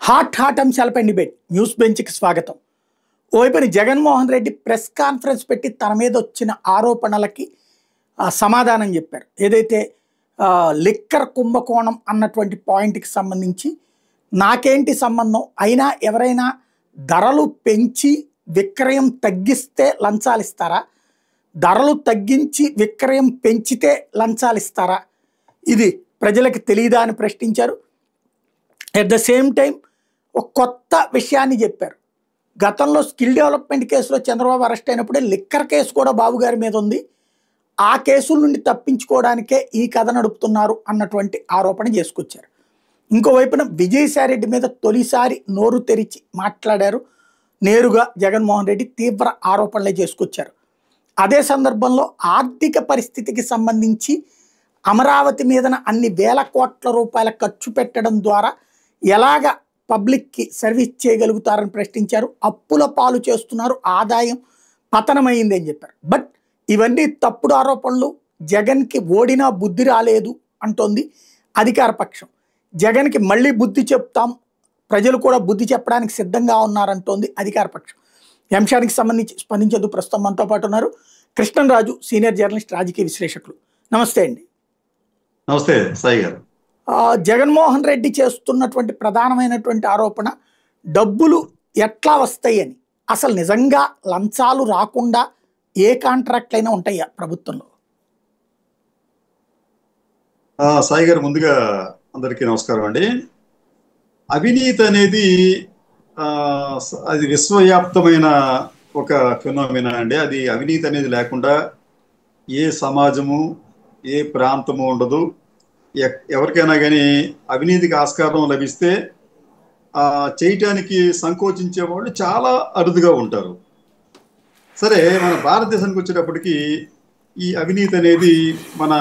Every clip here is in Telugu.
హాట్ అంశాలపై డిబేట్ న్యూస్ బెంచ్కి స్వాగతం. ఓవైపున జగన్మోహన్ రెడ్డి ప్రెస్ కాన్ఫరెన్స్ పెట్టి తన మీద వచ్చిన ఆరోపణలకి సమాధానం చెప్పారు. ఏదైతే లిక్కర్ కుంభకోణం అన్నటువంటి పాయింట్కి సంబంధించి నాకేంటి సంబంధం, అయినా ఎవరైనా ధరలు పెంచి విక్రయం తగ్గిస్తే లంచాలు ఇస్తారా, ధరలు తగ్గించి విక్రయం పెంచితే లంచాలు ఇస్తారా, ఇది ప్రజలకు తెలియదా అని ప్రశ్నించారు. ఎట్ ద సేమ్ టైం ఒక కొత్త విషయాన్ని చెప్పారు. గతంలో స్కిల్ డెవలప్మెంట్ కేసులో చంద్రబాబు అరెస్ట్ అయినప్పుడే లిక్కర్ కేసు కూడా బాబు గారి మీద ఉంది, ఆ కేసుల నుండి తప్పించుకోవడానికే ఈ కథ నడుపుతున్నారు అన్నటువంటి ఆరోపణ చేసుకొచ్చారు. ఇంకోవైపున విజయసాయిరెడ్డి మీద తొలిసారి నోరు తెరిచి మాట్లాడారు. నేరుగా జగన్మోహన్ రెడ్డి తీవ్ర ఆరోపణలే చేసుకొచ్చారు. అదే సందర్భంలో ఆర్థిక పరిస్థితికి సంబంధించి అమరావతి మీదన అన్ని వేల కోట్ల రూపాయల ఖర్చు పెట్టడం ద్వారా ఎలాగ పబ్లిక్కి సర్వీస్ చేయగలుగుతారని ప్రశ్నించారు. అప్పుల పాలు చేస్తున్నారు, ఆదాయం పతనమైంది అని చెప్పారు. బట్ ఇవన్నీ తప్పుడు ఆరోపణలు. జగన్కి ఓడినా బుద్ధి రాలేదు అంటోంది అధికార పక్షం. జగన్కి మళ్ళీ బుద్ధి చెప్తాం, ప్రజలు కూడా బుద్ధి చెప్పడానికి సిద్ధంగా ఉన్నారంటోంది అధికార పక్షం. ఈ అంశానికి సంబంధించి స్పందించేందుకు ప్రస్తుతం మనతో పాటు ఉన్నారు కృష్ణంరాజు, సీనియర్ జర్నలిస్ట్, రాజకీయ విశ్లేషకులు. నమస్తే అండి. నమస్తే సాయి గారు. జగన్మోహన్ రెడ్డి చేస్తున్నటువంటి ప్రధానమైనటువంటి ఆరోపణ డబ్బులు ఎట్లా వస్తాయి అని. అసలు నిజంగా లంచాలు రాకుండా ఏ కాంట్రాక్ట్లైనా ఉంటాయా ప్రభుత్వంలో? సాయి గారు, ముందుగా అందరికీ నమస్కారం అండి. అవినీతి అనేది అది విశ్వవ్యాప్తమైన ఒక ఫినోమినా అండి. అది అవినీతి అనేది లేకుండా ఏ సమాజము, ఏ ప్రాంతము ఉండదు. ఎవరికైనా కానీ అవినీతికి ఆస్కారం లభిస్తే చేయటానికి సంకోచించే వాళ్ళు చాలా అరుదుగా ఉంటారు. సరే, మన భారతదేశానికి వచ్చేటప్పటికి ఈ అవినీతి అనేది మన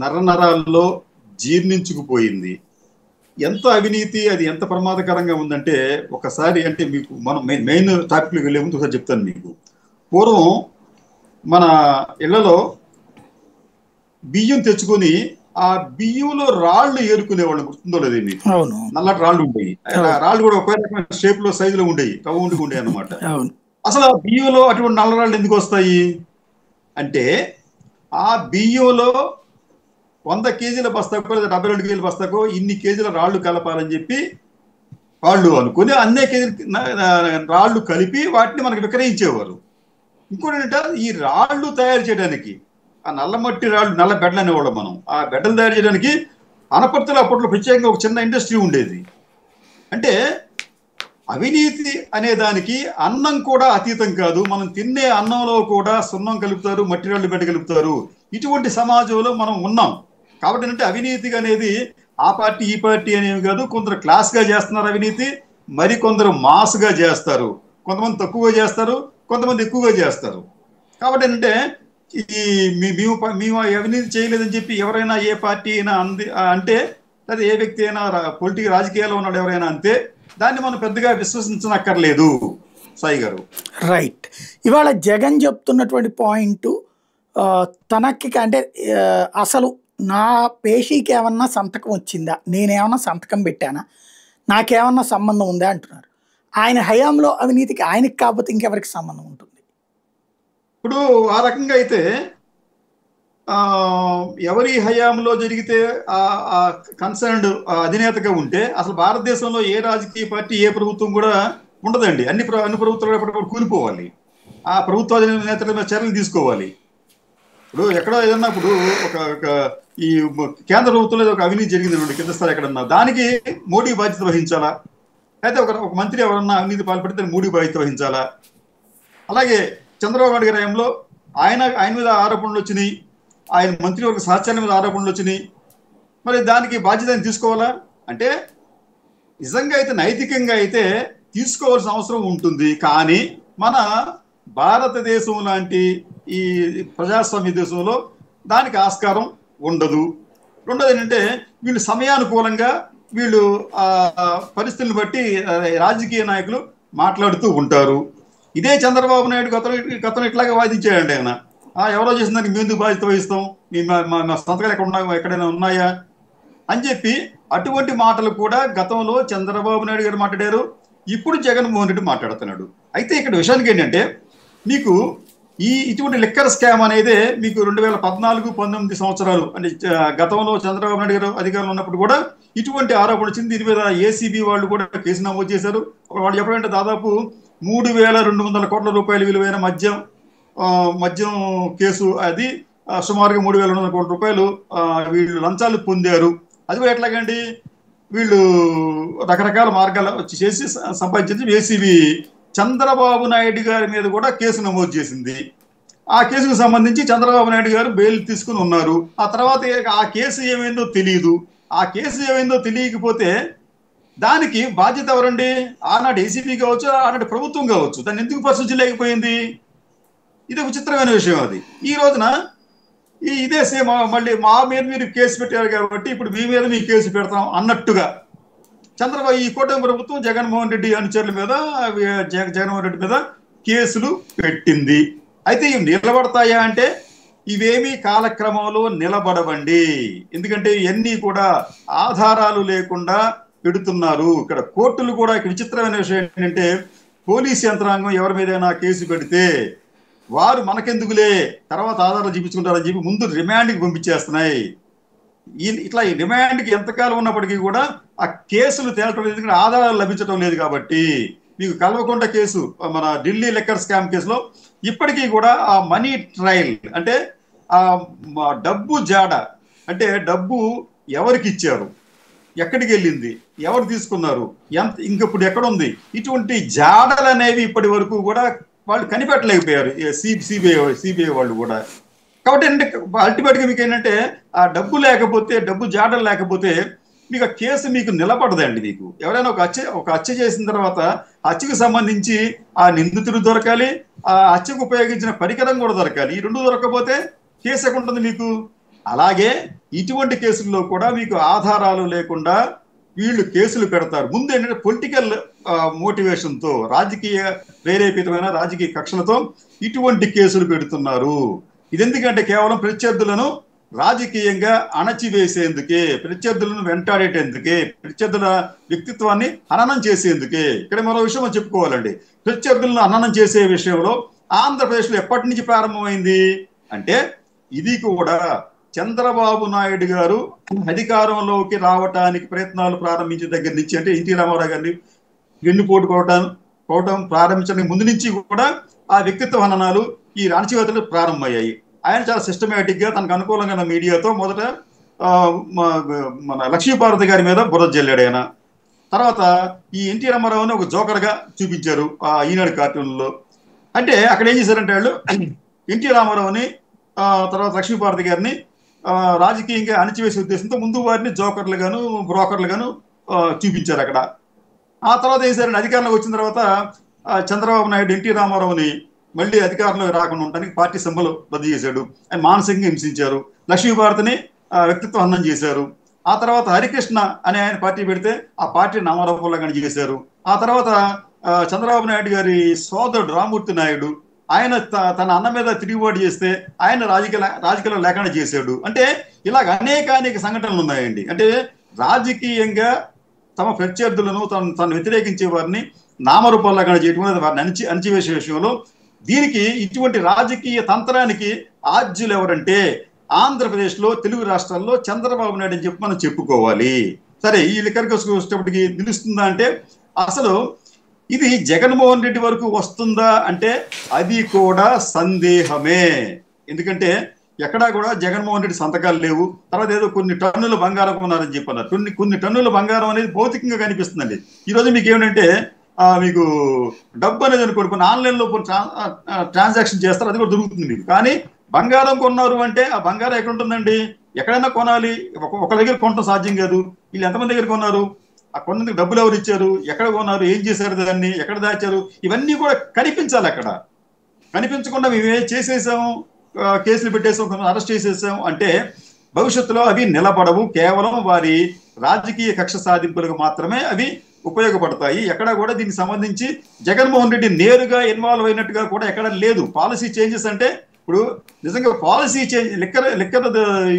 నరనరాల్లో జీర్ణించుకుపోయింది. ఎంత అవినీతి, అది ఎంత ప్రమాదకరంగా ఉందంటే, ఒకసారి అంటే మీకు మనం మెయిన్ టాపిక్కి వెళ్ళే ముందు ఒకసారి చెప్తాను మీకు. పూర్వం మన ఇళ్లలో బియ్యం తెచ్చుకొని ఆ బియ్యంలో రాళ్లు ఏరుకునేవాళ్ళు, గుర్తుందో లేదు మీకు? నల్లటి రాళ్ళు ఉండేవి. రాళ్ళు కూడా ఒక రకమైన షేప్ లో, సైజులో ఉండేవి, రౌండ్గా ఉండేవి అన్నమాట. అసలు ఆ బియ్యంలో అటువంటి నల్ల రాళ్ళు ఎందుకు వస్తాయి అంటే, ఆ బియ్యంలో 100 కేజీల బస్తాకో లేదా 72 కేజీల బస్తాకో ఇన్ని కేజీల రాళ్లు కలపాలని చెప్పి వాళ్ళు అనుకుని అన్నే కేజీల రాళ్లు కలిపి వాటిని మనకు విక్రయించేవారు. ఇంకోటి ఏంటంటే, ఈ రాళ్లు తయారు చేయడానికి ఆ నల్లమట్టి రాళ్ళు, నల్ల బెడ్లు అనేవాళ్ళం మనం. ఆ బెడ్డలు తయారు చేయడానికి అనపర్తిలో అప్పట్లో ప్రత్యేకంగా ఒక చిన్న ఇండస్ట్రీ ఉండేది. అంటే అవినీతి అనే దానికి అన్నం కూడా అతీతం కాదు. మనం తినే అన్నంలో కూడా సున్నం కలుపుతారు, మట్టి రాళ్ళు బెడ్డ కలుపుతారు. ఇటువంటి సమాజంలో మనం ఉన్నాం. కాబట్టి అంటే అవినీతి అనేది ఆ పార్టీ ఈ పార్టీ అనేవి కాదు. కొందరు క్లాస్గా చేస్తున్నారు అవినీతి, మరి కొందరు మాస్గా చేస్తారు. కొంతమంది తక్కువగా చేస్తారు, కొంతమంది ఎక్కువగా చేస్తారు. కాబట్టి ఏంటంటే, ఈ మేము అవినీతి చేయలేదని చెప్పి ఎవరైనా ఏ పార్టీ అయినా అంటే, లేదా ఏ వ్యక్తి అయినా రాజకీయాల్లో ఉన్నాడు ఎవరైనా అంతే, దాన్ని మనం పెద్దగా విశ్వసించనక్కర్లేదు సాయి గారు. రైట్. ఇవాళ జగన్ చెప్తున్నటువంటి పాయింట్, తనకి అంటే అసలు నా పేషీకి ఏమన్నా సంతకం వచ్చిందా, నేనేమన్నా సంతకం పెట్టానా, నాకేమన్నా సంబంధం ఉందా అంటున్నారు. ఆయన హయాంలో అవినీతికి ఆయనకి కాకపోతే ఇంకెవరికి సంబంధం ఉంటుంది? ఇప్పుడు ఆ రకంగా అయితే ఎవరి హయాంలో జరిగితే ఆ కన్సర్న్డ్ అధినేతగా ఉంటే అసలు భారతదేశంలో ఏ రాజకీయ పార్టీ, ఏ ప్రభుత్వం కూడా ఉండదండి. అన్ని ప్రభుత్వాలు ఎప్పటికప్పుడు కూలిపోవాలి. ఆ ప్రభుత్వ అధినేతల మీద చర్యలు తీసుకోవాలి. ఇప్పుడు ఎక్కడో ఏదన్నా ఇప్పుడు ఒక ఈ కేంద్ర ప్రభుత్వంలో ఒక అవినీతి జరిగింది కింద స్థాయి ఎక్కడన్నా, దానికి మోడీ బాధ్యత వహించాలా? అయితే ఒక మంత్రి ఎవరన్నా అవినీతి పాల్పడితే మోడీ బాధ్యత వహించాలా? అలాగే చంద్రబాబు నాయుడు గారి హయాంలో ఆయన మీద ఆరోపణలు వచ్చినాయి, ఆయన మంత్రివర్గ సహచరుల మీద ఆరోపణలు వచ్చినాయి. మరి దానికి బాధ్యతను తీసుకోవాలా? అంటే నిజంగా అయితే నైతికంగా అయితే తీసుకోవాల్సిన అవసరం ఉంటుంది. కానీ మన భారతదేశం లాంటి ఈ ప్రజాస్వామ్య దేశంలో దానికి ఆస్కారం ఉండదు. రెండోది ఏంటంటే, వీళ్ళు సమయానుకూలంగా వీళ్ళు పరిస్థితులను బట్టి రాజకీయ నాయకులు మాట్లాడుతూ ఉంటారు. ఇదే చంద్రబాబు నాయుడు గతంలో ఇట్లాగే వాదించాడండి. ఆయన ఎవరో చేసిన దానికి మేము బాధ్యత వహిస్తాం, మా సంతకాలు ఎక్కడైనా ఉన్నాయా అని చెప్పి అటువంటి మాటలు కూడా గతంలో చంద్రబాబు నాయుడు గారు మాట్లాడారు, ఇప్పుడు జగన్మోహన్ రెడ్డి మాట్లాడుతున్నాడు. అయితే ఇక్కడ విషయానికి ఏంటంటే, మీకు ఇటువంటి లిక్కర్ స్కామ్ అనేది మీకు 2014-19 సంవత్సరాలు అంటే గతంలో చంద్రబాబు నాయుడు గారు అధికారంలో ఉన్నప్పుడు కూడా ఇటువంటి ఆరోపణ వచ్చింది. దీని మీద ఏసీబీ వాళ్ళు కూడా కేసు నమోదు చేశారు. వాళ్ళు చెప్పాలంటే దాదాపు 3,200 కోట్ల రూపాయలు విలువైన మద్యం కేసు. అది సుమారుగా 3,200 కోట్ల రూపాయలు వీళ్ళు లంచాలు పొందారు. అది కూడా ఎట్లాగండి, వీళ్ళు రకరకాల మార్గాలు చేసి సంపాదించి ఏసీబీ చంద్రబాబు నాయుడు గారి మీద కూడా కేసు నమోదు చేసింది. ఆ కేసుకు సంబంధించి చంద్రబాబు నాయుడు గారు బెయిల్ తీసుకుని ఉన్నారు. ఆ తర్వాత ఆ కేసు ఏమైందో తెలియదు. ఆ కేసు ఏమైందో తెలియకపోతే దానికి బాధ్యత ఎవరండి? ఆనాడు ఏసీబీ కావచ్చు, ఆనాడు ప్రభుత్వం కావచ్చు. దాన్ని ఎందుకు పరిశీలించలేకపోయింది? ఇది విచిత్రమైన విషయం. అది ఈ రోజున ఇదే సేమ్ మళ్ళీ మా మీద మీరు కేసు పెట్టారు కాబట్టి ఇప్పుడు మీ మీద మీ కేసు పెడతాం అన్నట్టుగా చంద్రబాబు ఈ కూటమి ప్రభుత్వం జగన్మోహన్ రెడ్డి అనుచరుల మీద జగన్మోహన్ రెడ్డి మీద కేసులు పెట్టింది. అయితే ఇవి నిలబడతాయా అంటే ఇవేమీ కాలక్రమంలో నిలబడవండి. ఎందుకంటే ఇవన్నీ కూడా ఆధారాలు లేకుండా పెడుతున్నారు. ఇక్కడ కోర్టులు కూడా విచిత్రమైన విషయం ఏంటంటే, పోలీస్ యంత్రాంగం ఎవరి మీదైనా కేసు పెడితే వారు మనకెందుకులే తర్వాత ఆధారాలు చూపించుకుంటారని చెప్పి ముందు రిమాండ్కి పంపించేస్తున్నాయి. ఇట్లా ఈ రిమాండ్కి ఎంతకాలం ఉన్నప్పటికీ కూడా ఆ కేసులు తేలటం లేదు, ఎందుకంటే ఆధారాలు లభించడం లేదు. కాబట్టి మీకు కల్వకుంట్ల కేసు, మన ఢిల్లీ లిక్కర్ స్కామ్ కేసులో ఇప్పటికీ కూడా ఆ మనీ ట్రయల్ అంటే ఆ డబ్బు జాడ, అంటే డబ్బు ఎవరికి ఇచ్చారు, ఎక్కడికి వెళ్ళింది, ఎవరు తీసుకున్నారు, ఇంకప్పుడు ఎక్కడ ఉంది, ఇటువంటి జాడలు అనేవి ఇప్పటి వరకు కూడా వాళ్ళు కనిపెట్టలేకపోయారు సిబిఐ వాళ్ళు కూడా. కాబట్టి ఏంటంటే అల్టిమేట్గా మీకు ఏంటంటే ఆ డబ్బు లేకపోతే, డబ్బు జాడలు లేకపోతే మీకు ఆ కేసు మీకు నిలబడదండి. మీకు ఎవరైనా ఒక హత్య చేసిన తర్వాత హత్యకు సంబంధించి ఆ నిందితుడు దొరకాలి, ఆ హత్యకు ఉపయోగించిన పరికరం కూడా దొరకాలి. ఈ రెండు దొరకకపోతే కేసు ఎక్కడ ఉంటుంది మీకు? అలాగే ఇటువంటి కేసుల్లో కూడా మీకు ఆధారాలు లేకుండా వీళ్ళు కేసులు పెడతారు. ముందు ఏంటంటే పొలిటికల్ మోటివేషన్తో, రాజకీయ ప్రేరేపితమైన రాజకీయ కక్షలతో ఇటువంటి కేసులు పెడుతున్నారు. ఇది ఎందుకంటే కేవలం ప్రత్యర్థులను రాజకీయంగా అణచివేసేందుకే, ప్రత్యర్థులను వెంటాడేటందుకే, ప్రత్యర్థుల వ్యక్తిత్వాన్ని హననం చేసేందుకే. ఇక్కడ మరో విషయం మనం చెప్పుకోవాలండి. ప్రత్యర్థులను హననం చేసే విషయంలో ఆంధ్రప్రదేశ్లో ఎప్పటి నుంచి ప్రారంభమైంది అంటే, ఇది కూడా చంద్రబాబు నాయుడు గారు అధికారంలోకి రావటానికి ప్రయత్నాలు ప్రారంభించిన దగ్గర నుంచి, అంటే ఎన్టీ రామారావు గారిని వెన్నుపోటు పోవటం ప్రారంభించడానికి ముందు నుంచి కూడా ఆ వ్యక్తిత్వ హననాలు, ఈ అణచివేతలు ప్రారంభమయ్యాయి. ఆయన చాలా సిస్టమేటిక్ గా తనకు అనుకూలంగా మీడియాతో మొదట మన లక్ష్మీపార్వతి గారి మీద బురద జల్లాడు ఆయన. తర్వాత ఈ ఎన్టీ రామారావుని ఒక జోకర్ గా చూపించారు ఆ ఈనాడు కార్టూన్లో. అంటే అక్కడ ఏం చేశారంటే వాళ్ళు ఎన్టీ రామారావుని తర్వాత లక్ష్మీపార్వతి గారిని రాజకీయంగా అణచివేసే ఉద్దేశంతో ముందు వారిని జోకర్లుగాను బ్రోకర్లుగాను చూపించారు అక్కడ. ఆ తర్వాత ఏం చేశారంటే అధికారంలోకి వచ్చిన తర్వాత చంద్రబాబు నాయుడు ఎన్టీ రామారావుని మళ్ళీ అధికారంలోకి రాకుండా ఉండడానికి పార్టీ సింబల్ రద్దు చేశాడు. ఆయన మానసికంగా హింసించారు. లక్ష్మీపార్వతిని వ్యక్తిత్వ హననం చేశారు. ఆ తర్వాత హరికృష్ణ అనే ఆయన పార్టీ పెడితే ఆ పార్టీ నామరూపంలాగా చేశారు. ఆ తర్వాత చంద్రబాబు నాయుడు గారి సోదరుడు రామూర్తి నాయుడు, ఆయన తన అన్న మీద తిరుగుబాటు చేస్తే ఆయన రాజకీయాల్లో లేకుండా చేశాడు. అంటే ఇలాగ అనేక సంఘటనలు ఉన్నాయండి. అంటే రాజకీయంగా తమ ప్రత్యర్థులను తను వ్యతిరేకించే వారిని నామరూపాలుగా చేయడం అనేది వారిని అణచివేసే విషయంలో దీనికి ఇటువంటి రాజకీయ తంత్రానికి ఆద్యులు ఎవరంటే ఆంధ్రప్రదేశ్లో, తెలుగు రాష్ట్రాల్లో చంద్రబాబు నాయుడు అని చెప్పి మనం చెప్పుకోవాలి. సరే, ఈ లిక్కర్ కేసుకు వచ్చేటప్పటికి నిలుస్తుందా అంటే అసలు ఇది జగన్మోహన్ రెడ్డి వరకు వస్తుందా అంటే అది కూడా సందేహమే. ఎందుకంటే ఎక్కడా కూడా జగన్మోహన్ రెడ్డి సంతకాలు లేవు. తర్వాత ఏదో కొన్ని టన్నుల బంగారం కొన్నారని చెప్పన్నారు. కొన్ని టన్నుల బంగారం అనేది భౌతికంగా కనిపిస్తుందండి. ఈరోజు మీకు ఏమిటంటే మీకు డబ్బు అనేది అనుకోండి, కొన్ని ఆన్లైన్లో ట్రాన్సాక్షన్ చేస్తారు, అది కూడా దొరుకుతుంది మీకు. కానీ బంగారం కొన్నారు అంటే ఆ బంగారం ఎక్కడ ఉంటుందండి? ఎక్కడైనా కొనాలి, ఒక దగ్గర కొనడం సాధ్యం కాదు. వీళ్ళు ఎంతమంది దగ్గర కొన్నారు, ఆ కొన్నందుకు డబ్బులు ఎవరు ఇచ్చారు, ఎక్కడ కొన్నారు, ఏం చేశారు, దాన్ని ఎక్కడ దాచారు, ఇవన్నీ కూడా కనిపించాలి. అక్కడ కనిపించకుండా మేము చేసేసాము, కేసులు పెట్టేసాం, అరెస్ట్ చేసేసాం అంటే భవిష్యత్తులో అవి నిలబడవు. కేవలం వారి రాజకీయ కక్ష సాధింపులకు మాత్రమే అవి ఉపయోగపడతాయి. ఎక్కడ కూడా దీనికి సంబంధించి జగన్మోహన్ రెడ్డి నేరుగా ఇన్వాల్వ్ అయినట్టుగా కూడా ఎక్కడ లేదు. పాలసీ చేంజెస్ అంటే ఇప్పుడు నిజంగా పాలసీ చేంజ్ లిక్కర్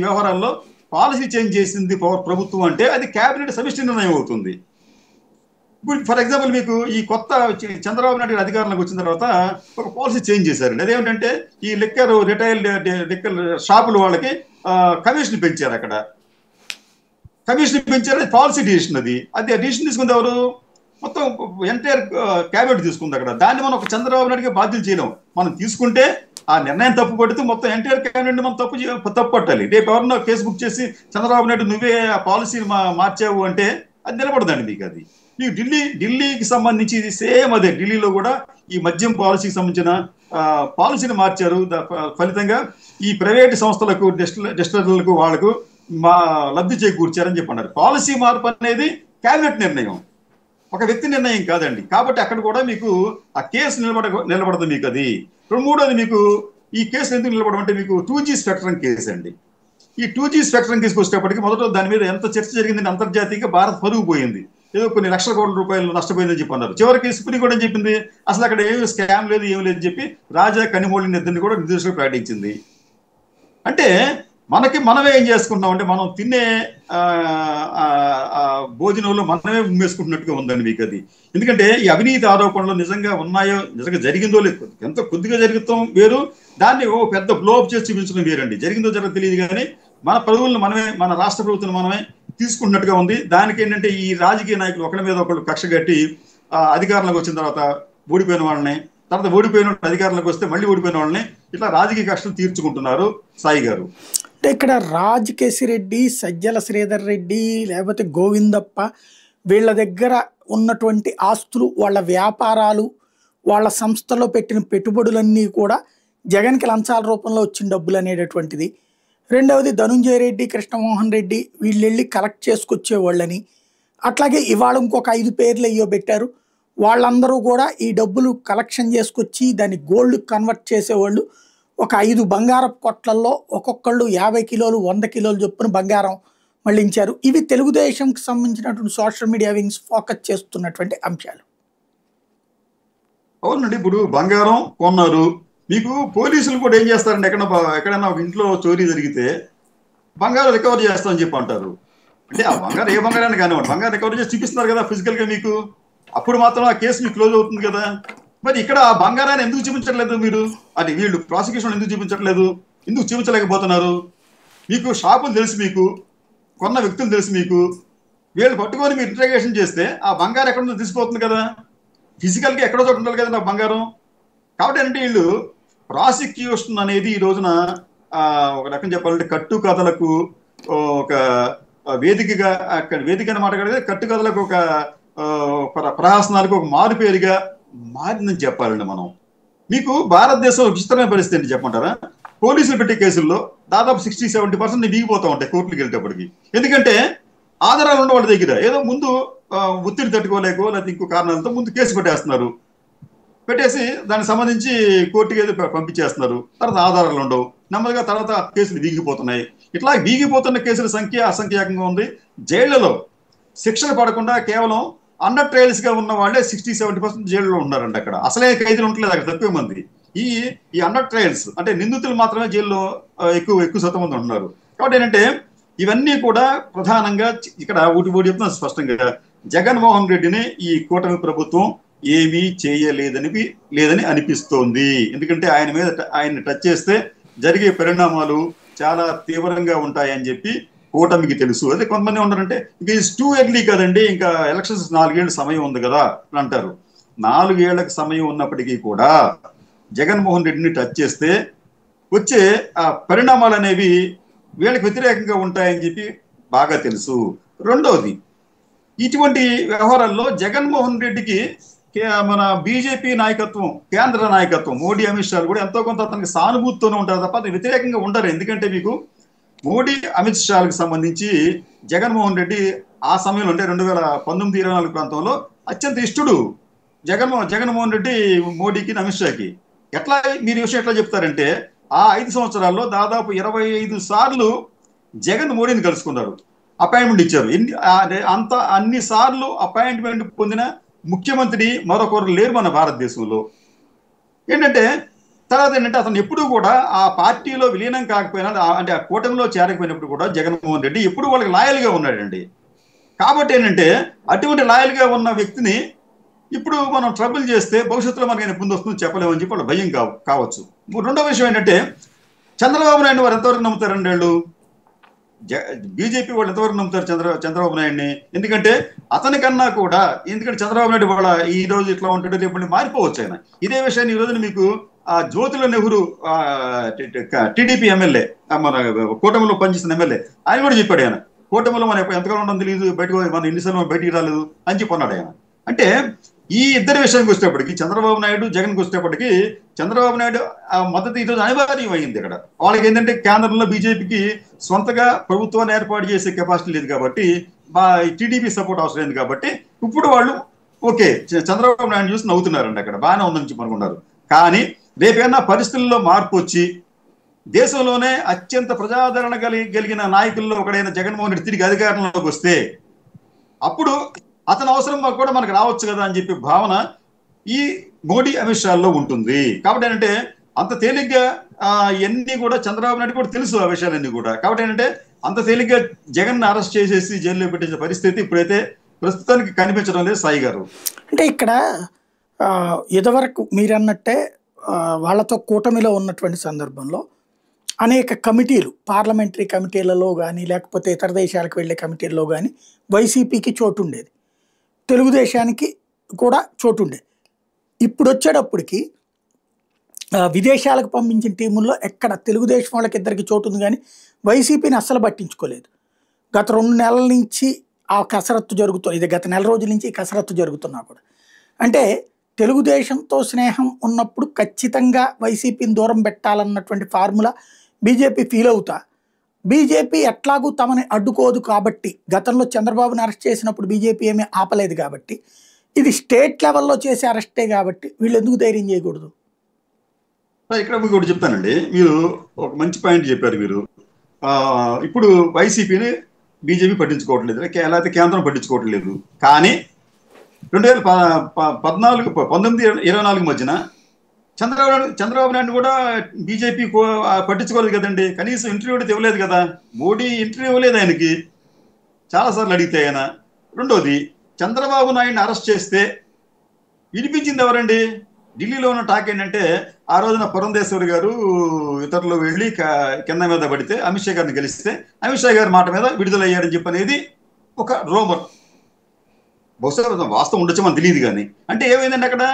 వ్యవహారాల్లో పాలసీ చేంజ్ చేసింది ప్రభుత్వం అంటే అది క్యాబినెట్ సమిష్టి నిర్ణయం అవుతుంది. ఇప్పుడు ఫర్ ఎగ్జాంపుల్ మీకు ఈ కొత్త చంద్రబాబు నాయుడు అధికారంలోకి వచ్చిన తర్వాత ఒక పాలసీ చేంజ్ చేశారండి. అదేమిటంటే ఈ లిక్కర్ రిటైల్ లిక్కర్ షాపుల వాళ్ళకి కమిషన్ పెంచారు. అక్కడ కమిషన్ పెంచారు, అది పాలసీ డిసిషన్. అది డిసిషన్ తీసుకుంది ఎవరు? మొత్తం ఎంటైర్ క్యాబినెట్ తీసుకుంది అక్కడ. దాన్ని మనం ఒక చంద్రబాబు నాయుడుగా బాధ్యత చేయలేం. మనం తీసుకుంటే ఆ నిర్ణయం తప్పు పడితే మొత్తం ఎంటైర్ క్యాబినెట్ మనం తప్పు పట్టాలి. రేపు ఎవరన్నా కేసు బుక్ చేసి చంద్రబాబు నాయుడు నువ్వే ఆ పాలసీని మార్చావు అంటే అది నిలబడదండి మీకు. అది మీకు ఢిల్లీకి సంబంధించి ఇది సేమ్ అదే. ఢిల్లీలో కూడా ఈ మద్యం పాలసీకి సంబంధించిన పాలసీని మార్చారు. ఫలితంగా ఈ ప్రైవేట్ సంస్థలకు డిస్టిలరీలకు వాళ్ళకు లబ్ధి చేకూర్చారని చెప్పన్నారు. పాలసీ మార్పు అనేది క్యాబినెట్ నిర్ణయం, ఒక వ్యక్తి నిర్ణయం కాదండి. కాబట్టి అక్కడ కూడా మీకు ఆ కేసు నిలబడదు మీకు. అది మూడోది, మీకు ఈ కేసు ఎందుకు నిలబడమంటే మీకు 2G స్పెక్ట్రమ్ కేసు అండి. ఈ 2G స్పెక్ట్రమ్ కేసుకు వచ్చేటప్పటికి మొదట దాని మీద ఎంత చర్చ జరిగిందని అంతర్జాతీయంగా భారత్ పరుగు పోయింది. ఏదో కొన్ని లక్షల కోట్ల రూపాయలు నష్టపోయిందని చెప్పి అన్నారు. చివరికి సుప్రీంకోర్టు అని చెప్పింది అసలు అక్కడ ఏమి స్కామ్ లేదు, ఏమి లేదని చెప్పి రాజా కనిమోళిని ఇద్దరిని కూడా నిర్దేశకులు ప్రకటించింది. అంటే మనమే ఏం చేసుకుంటున్నాం అంటే మనం తినే భోజనంలో మనమే ఉమ్మేసుకుంటున్నట్టుగా ఉందండి మీకు. అది ఎందుకంటే ఈ అవినీతి ఆరోపణలు నిజంగా ఉన్నాయో, నిజంగా జరిగిందో లేదు, ఎంత కొద్దిగా జరుగుతాం వేరు, దాన్ని ఓ పెద్ద బ్లోఅప్ చేసి చూపించడం వేరండి. జరిగిందో జరగదు తెలియదు కానీ మన ప్రభువులను మనమే, మన రాష్ట్ర ప్రభుత్వం మనమే తీసుకుంటున్నట్టుగా ఉంది. దానికి ఏంటంటే ఈ రాజకీయ నాయకులు ఒకరి మీద ఒకళ్ళు కక్ష కట్టి అధికారంలోకి వచ్చిన తర్వాత ఓడిపోయిన వాళ్ళని, తర్వాత ఓడిపోయిన అధికారంలోకి వస్తే మళ్ళీ ఓడిపోయిన వాళ్ళని ఇట్లా రాజకీయ కక్షలు తీర్చుకుంటున్నారు. సాయి గారు, అంటే ఇక్కడ రాజ్ కేసిరెడ్డి, సజ్జల శ్రీధర్ రెడ్డి, లేకపోతే గోవిందప్ప వీళ్ళ దగ్గర ఉన్నటువంటి ఆస్తులు, వాళ్ళ వ్యాపారాలు, వాళ్ళ సంస్థలో పెట్టిన పెట్టుబడులన్నీ కూడా జగన్కి లంచాల రూపంలో వచ్చిన డబ్బులు అనేటటువంటిది. రెండవది ధనుంజయ రెడ్డి, కృష్ణమోహన్ రెడ్డి వీళ్ళు వెళ్ళి కలెక్ట్ చేసుకొచ్చేవాళ్ళని. అట్లాగే ఇవాళ ఇంకొక 5 పేర్లు అయ్యో పెట్టారు. వాళ్ళందరూ కూడా ఈ డబ్బులు కలెక్షన్ చేసుకొచ్చి దాన్ని గోల్డ్ కన్వర్ట్ చేసేవాళ్ళు. ఒక 5 బంగారపు కొట్లల్లో ఒక్కొక్కళ్ళు 50 కిలోలు 100 కిలోలు చొప్పున బంగారం మళ్ళించారు. ఇవి తెలుగుదేశంకి సంబంధించినటువంటి సోషల్ మీడియా వింగ్స్ ఫోకస్ చేస్తున్నటువంటి అంశాలు. అవునండి, ఇప్పుడు బంగారం కొన్నారు. మీకు పోలీసులు కూడా ఏం చేస్తారండి, ఎక్కడైనా ఒక ఇంట్లో చోరీ జరిగితే బంగారం రికవర్ చేస్తామని చెప్పి అంటారు. అంటే ఆ బంగారం ఏ బంగారాన్ని కానివ్వండి, బంగారం రికవర్ చేసి చూపిస్తున్నారు కదా ఫిజికల్ గా మీకు. అప్పుడు మాత్రం ఆ కేసు మీకు క్లోజ్ అవుతుంది కదా. మరి ఇక్కడ ఆ బంగారాన్ని ఎందుకు చూపించట్లేదు మీరు? అది వీళ్ళు ప్రాసిక్యూషన్ ఎందుకు చూపించట్లేదు, ఎందుకు చూపించలేకపోతున్నారు? మీకు షాపులు తెలుసు, మీకు కొన్న వ్యక్తులు తెలుసు, మీకు వీళ్ళు పట్టుకొని మీరు ఇంట్రాగేషన్ చేస్తే ఆ బంగారం ఎక్కడ ఉందో తెలిసిపోతుంది కదా. ఫిజికల్ గా ఎక్కడో చోట ఉండాలి కదా నా బంగారం. కాబట్టి అంటే వీళ్ళు ప్రాసిక్యూషన్ అనేది ఈ రోజున ఒక రకం చెప్పాలంటే కట్టు కథలకు ఒక వేదికగా, అక్కడ వేదిక అన్నమాట కదా, కట్టు కథలకు ఒక ప్రహాసనాలకు ఒక మారు పేరుగా మారిందని చెప్పాలండి మనం. మీకు భారతదేశం విచిత్రమైన పరిస్థితి ఏంటి చెప్పమంటారా? పోలీసులు పెట్టే కేసుల్లో దాదాపు 60-70% వీగిపోతూ ఉంటాయి కోర్టులకు వెళ్ళేటప్పటికి. ఎందుకంటే ఆధారాలు ఉన్న వాళ్ళ దగ్గర ఏదో ముందు ఒత్తిడి తట్టుకోలేకో లేకపోతే ఇంకో కారణాలతో ముందు కేసు పెట్టేస్తున్నారు. పెట్టేసి దానికి సంబంధించి కోర్టుకి ఏదో పంపించేస్తున్నారు. తర్వాత ఆధారాలు ఉండవు, నెమ్మదిగా తర్వాత కేసులు వీగిపోతున్నాయి. ఇట్లా వీగిపోతున్న కేసుల సంఖ్య అసంఖ్యాకంగా ఉంది. జైళ్లలో శిక్షలు పడకుండా కేవలం అండర్ ట్రయల్స్ గా ఉన్న వాళ్ళే 60-70% జైల్లో ఉన్నారండి. అక్కడ అసలే ఖైదీలు ఉండలేదు, అక్కడ తక్కువ మంది. ఈ అండర్ ట్రయల్స్ అంటే నిందితులు మాత్రమే జైల్లో ఎక్కువ శాతం మంది ఉంటున్నారు. కాబట్టి ఏంటంటే ఇవన్నీ కూడా ప్రధానంగా ఇక్కడ ఒకటి చెప్తున్నా స్పష్టంగా, జగన్మోహన్ రెడ్డిని ఈ కూటమి ప్రభుత్వం ఏమీ లేదని అనిపిస్తోంది. ఎందుకంటే ఆయన్ని టచ్ చేస్తే జరిగే పరిణామాలు చాలా తీవ్రంగా ఉంటాయని చెప్పి కూటమికి తెలుసు. అదే కొంతమంది ఉన్నారంటే ఇక ఇట్స్ టూ ఎర్లీ కదండి, ఇంకా ఎలక్షన్స్ 4 ఏళ్ళ సమయం ఉంది కదా అని అంటారు. 4 ఏళ్లకు సమయం ఉన్నప్పటికీ కూడా జగన్మోహన్ రెడ్డిని టచ్ చేస్తే వచ్చే ఆ పరిణామాలు అనేవి వీళ్ళకి వ్యతిరేకంగా ఉంటాయని చెప్పి బాగా తెలుసు. రెండవది, ఇటువంటి వ్యవహారాల్లో జగన్మోహన్ రెడ్డికి మన బీజేపీ నాయకత్వం, కేంద్ర నాయకత్వం, మోడీ అమిత్ షాలు కూడా ఎంతో కొంత అతనికి సానుభూతితోనే ఉంటారు తప్ప వ్యతిరేకంగా ఉండరు. ఎందుకంటే మీకు మోడీ అమిత్ షాలకు సంబంధించి జగన్మోహన్ రెడ్డి ఆ సమయంలో అంటే 2019-24 ప్రాంతంలో అత్యంత ఇష్టడు. జగన్మోహన్ రెడ్డి మోడీకి, అమిత్ షాకి. ఎట్లా మీరు ఈ విషయం ఎట్లా చెప్తారంటే ఆ 5 సంవత్సరాల్లో దాదాపు 25 సార్లు జగన్ మోడీని కలుసుకున్నారు, అపాయింట్మెంట్ ఇచ్చారు. అన్ని సార్లు అపాయింట్మెంట్ పొందిన ముఖ్యమంత్రి మరొకరు లేరు మన భారతదేశంలో. ఏంటంటే తర్వాత ఏంటంటే అతను ఎప్పుడు కూడా ఆ పార్టీలో విలీనం కాకపోయినా అంటే ఆ కూటమిలో చేరకపోయినప్పుడు కూడా జగన్మోహన్ రెడ్డి ఎప్పుడు వాళ్ళకి లాయల్గా ఉన్నాడండి. కాబట్టి ఏంటంటే అటువంటి లాయల్గా ఉన్న వ్యక్తిని ఇప్పుడు మనం ట్రబుల్ చేస్తే భవిష్యత్తులో మనకి ఇబ్బంది వస్తుందని చెప్పలేమని చెప్పి వాళ్ళ భయం కావచ్చు. రెండో విషయం ఏంటంటే చంద్రబాబు నాయుడు వారు ఎంతవరకు నమ్ముతారండి వాళ్ళు? బీజేపీ వాళ్ళు ఎంతవరకు నమ్ముతారు చంద్రబాబు నాయుడిని? ఎందుకంటే అతనికన్నా కూడా, ఎందుకంటే చంద్రబాబు నాయుడు వాళ్ళ ఈ రోజు ఇట్లా ఉంటాడు, రేపు మారిపోవచ్చు ఆయన. ఇదే విషయాన్ని ఈ రోజున మీకు జ్యోతిల నెహ్రూ టీడీపీ ఎమ్మెల్యే, మన కూటమిలో పనిచేసిన ఎమ్మెల్యే, ఆయన కూడా చెప్పాడు. ఆయన కూటమిలో మనం ఎంతకాలం ఉండడం తెలియదు, బయటకు మన ఎన్నిసార్లు బయటికి రాలేదు అని చెప్పి అన్నాడు ఆయన. అంటే ఈ ఇద్దరి విషయానికి వచ్చేటప్పటికి, చంద్రబాబు నాయుడు జగన్కి వచ్చేటప్పటికి, చంద్రబాబు నాయుడు మద్దతు ఈరోజు అనివార్యం అయింది. ఇక్కడ వాళ్ళకి ఏంటంటే కేంద్రంలో బీజేపీకి సొంతగా ప్రభుత్వాన్ని ఏర్పాటు చేసే కెపాసిటీ లేదు కాబట్టి, టీడీపీ సపోర్ట్ అవసరం లేదు కాబట్టి ఇప్పుడు వాళ్ళు ఓకే చంద్రబాబు నాయుడు చూసి నవ్వుతున్నారండి. అక్కడ బాగానే ఉందని చెప్పి అనుకున్నారు. కానీ రేపేమన్నా పరిస్థితుల్లో మార్పు వచ్చి దేశంలోనే అత్యంత ప్రజాదరణ కలిగిన నాయకుల్లో ఒకడైన జగన్మోహన్ రెడ్డి తిరిగి అధికారంలోకి వస్తే అప్పుడు అతని అవసరం కూడా మనకు రావచ్చు కదా అని చెప్పి భావన ఈ మోడీ అమిత్ షాల్లో ఉంటుంది. కాబట్టి ఏంటంటే అంత తేలిగ్గా ఇవన్నీ కూడా చంద్రబాబు నాయుడు కూడా తెలుసు ఆ విషయాలన్నీ కూడా. కాబట్టి ఏంటంటే అంత తేలిగ్గా జగన్ అరెస్ట్ చేసేసి జైల్లో పెట్టేసే పరిస్థితి ఇప్పుడైతే ప్రస్తుతానికి కనిపించడం లేదు సాయి గారు. అంటే ఇక్కడ ఇదివరకు మీరన్నట్టే వాళ్ళతో కూటమిలో ఉన్నటువంటి సందర్భంలో అనేక కమిటీలు, పార్లమెంటరీ కమిటీలలో కానీ లేకపోతే ఇతర దేశాలకు వెళ్ళే కమిటీల్లో కానీ వైసీపీకి చోటు ఉండేది, తెలుగుదేశానికి కూడా చోటు ఉండేది. ఇప్పుడు వచ్చేటప్పటికి విదేశాలకు పంపించిన టీముల్లో ఎక్కడ తెలుగుదేశం వాళ్ళకి ఇద్దరికి చోటు ఉంది కానీ వైసీపీని అస్సలు పట్టించుకోలేదు. గత 2 నెలల నుంచి ఆ కసరత్తు జరుగుతుంది. ఇది గత నెల రోజుల నుంచి ఈ కసరత్తు జరుగుతున్నా కూడా, అంటే తెలుగుదేశంతో స్నేహం ఉన్నప్పుడు ఖచ్చితంగా వైసీపీని దూరం పెట్టాలన్నటువంటి ఫార్ములా బీజేపీ ఫీల్ అవుతా, బీజేపీ ఎట్లాగూ తమని అడ్డుకోదు కాబట్టి, గతంలో చంద్రబాబుని అరెస్ట్ చేసినప్పుడు బీజేపీ ఏమీ ఆపలేదు కాబట్టి, ఇది స్టేట్ లెవెల్లో చేసే అరెస్టే కాబట్టి వీళ్ళు ఎందుకు ధైర్యం చేయకూడదు? ఇక్కడ మీకు ఒకటి చెప్తానండి. మీరు ఒక మంచి పాయింట్ చెప్పారు. మీరు ఇప్పుడు వైసీపీని బీజేపీ పట్టించుకోవట్లేదు, లేకపోతే కేంద్రం పట్టించుకోవట్లేదు. కానీ 2019-24 మధ్యన చంద్రబాబు నాయుడు కూడా బీజేపీ పట్టించుకోలేదు కదండి. కనీసం ఇంటర్వ్యూ కూడా ఇవ్వలేదు కదా. మోడీ ఇంటర్వ్యూ ఇవ్వలేదు ఆయనకి, చాలాసార్లు అడిగితే ఆయన. రెండోది, చంద్రబాబు నాయుడిని అరెస్ట్ చేస్తే వినిపించింది ఎవరండి? ఢిల్లీలో ఉన్న టాక్ ఏంటంటే ఆ రోజున పురంధేశ్వరి గారు ఇతరులు వెళ్ళి కింద మీద పడితే అమిత్ షా గారిని గెలిస్తే అమిత్ షా గారి మాట మీద విడుదలయ్యారని చెప్పి అనేది ఒక రోమర్. బహుశా వాస్తవం ఉండొచ్చు, మనకు తెలియదు. కానీ అంటే ఏమైందండి, అక్కడ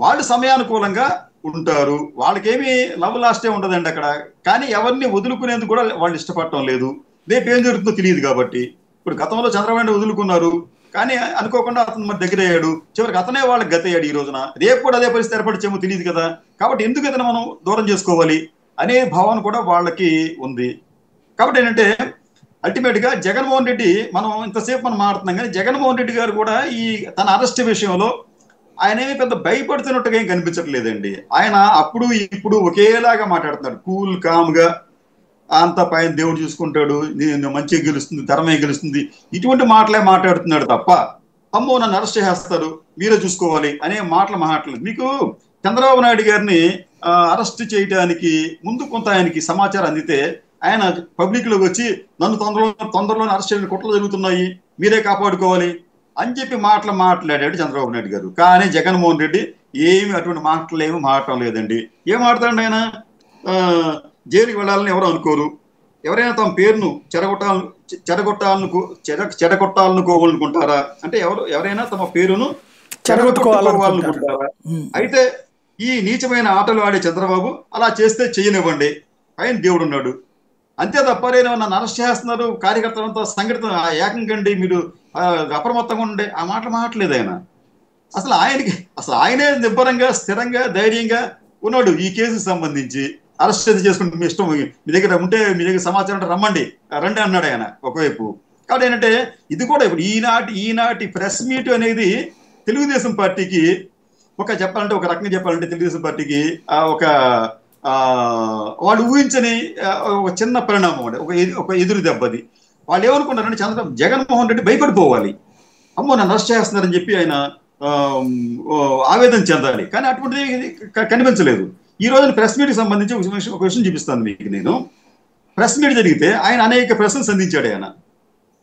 వాళ్ళు సమయానుకూలంగా ఉంటారు, వాళ్ళకేమీ లవ్ లాస్టే ఉండదండి అక్కడ. కానీ ఎవరిని వదులుకునేందుకు కూడా వాళ్ళు ఇష్టపడటం లేదు. రేపు ఏం జరుగుతుందో తెలియదు కాబట్టి. ఇప్పుడు గతంలో చంద్రబాబు నాయుడు వదులుకున్నారు, కానీ అనుకోకుండా అతను మరి దగ్గర అయ్యాడు, చివరికి అతనే వాళ్ళకి గత అయ్యాడు. ఈ రోజున రేపు కూడా అదే పరిస్థితి ఏర్పడిచేమో తెలియదు కదా. కాబట్టి ఎందుకు ఇతను మనం దూరం చేసుకోవాలి అనే భావన కూడా వాళ్ళకి ఉంది. కాబట్టి ఏంటంటే అల్టిమేట్ గా జగన్మోహన్ రెడ్డి, మనం ఇంతసేపు మనం మాట్లాడుతున్నాం కానీ జగన్మోహన్ రెడ్డి గారు కూడా ఈ తన అరెస్ట్ విషయంలో ఆయన ఏమి పెద్ద భయపడుతున్నట్టుగా ఏం కనిపించట్లేదండి. ఆయన అప్పుడు ఇప్పుడు ఒకేలాగా మాట్లాడుతున్నాడు, కూల్ కామ్ గా. అంత పైన దేవుడు చూసుకుంటాడు, నేను మంచిగా గెలుస్తుంది, ధర్మే గెలుస్తుంది, ఇటువంటి మాటలే మాట్లాడుతున్నాడు తప్ప అమ్మో నన్ను అరెస్ట్ చేస్తారు మీరే చూసుకోవాలి అనే మాటలు మాట్లాడలేదు. మీకు చంద్రబాబు నాయుడు గారిని అరెస్ట్ చేయడానికి ముందు కొంత ఆయనకి సమాచారం అందితే ఆయన పబ్లిక్ లోకి వచ్చి నన్ను తొందరలోనే అరెస్ట్ చేయడానికి కుట్రలు జరుగుతున్నాయి, మీరే కాపాడుకోవాలి అని చెప్పి మాట్లాడాడు చంద్రబాబు నాయుడు గారు. కానీ జగన్మోహన్ రెడ్డి ఏమి అటువంటి మాటలేమి మాట్లాడటం లేదండి. ఏం మాట్లాడండి ఆయన? జైలుకి వెళ్ళాలని ఎవరు అనుకోరు. ఎవరైనా తమ పేరును చెడగొట్టాలనుకోవాలనుకుంటారా? అంటే ఎవరైనా తమ పేరును చెడగొట్టుకోవాలనుకుంటారా? అయితే ఈ నీచమైన ఆటలు ఆడే చంద్రబాబు అలా చేస్తే చెయ్యనివ్వండి, పైన దేవుడు ఉన్నాడు అంతే తప్ప నన్ను అరెస్ట్ చేస్తున్నారు కార్యకర్తలంతా సంఘటన ఏకంకండి మీరు అప్రమత్తంగా ఉండే ఆ మాటలు మాట్లాడలేదు ఆయన. అసలు ఆయనే నిబ్బరంగా స్థిరంగా ధైర్యంగా ఉన్నాడు. ఈ కేసుకు సంబంధించి అరెస్ట్ చేసుకుంటే మీ ఇష్టం, మీ దగ్గర ఉంటే మీ దగ్గర సమాచారం ఉంటే రండి అన్నాడు ఆయన ఒకవైపు. కాబట్టి ఏంటంటే ఇది కూడా ఇప్పుడు ఈనాటి ప్రెస్ మీట్ అనేది తెలుగుదేశం పార్టీకి ఒక రకంగా చెప్పాలంటే తెలుగుదేశం పార్టీకి ఒక వాళ్ళు ఊహించని ఒక చిన్న పరిణామం అండి, ఒక ఎదురు దెబ్బది. వాళ్ళు ఏమనుకుంటారంటే జగన్మోహన్ రెడ్డి భయపడిపోవాలి, అమ్మో నన్ను అరెస్ట్ చేస్తున్నారని చెప్పి ఆయన ఆవేదన చెందాలి. కానీ అటువంటిది కనిపించలేదు. ఈ రోజున ప్రెస్ మీట్కి సంబంధించి ఒక విషయం చూపిస్తాను మీకు నేను. ప్రెస్ మీట్ జరిగితే ఆయన అనేక ప్రశ్నలు సంధించాడు. ఆయన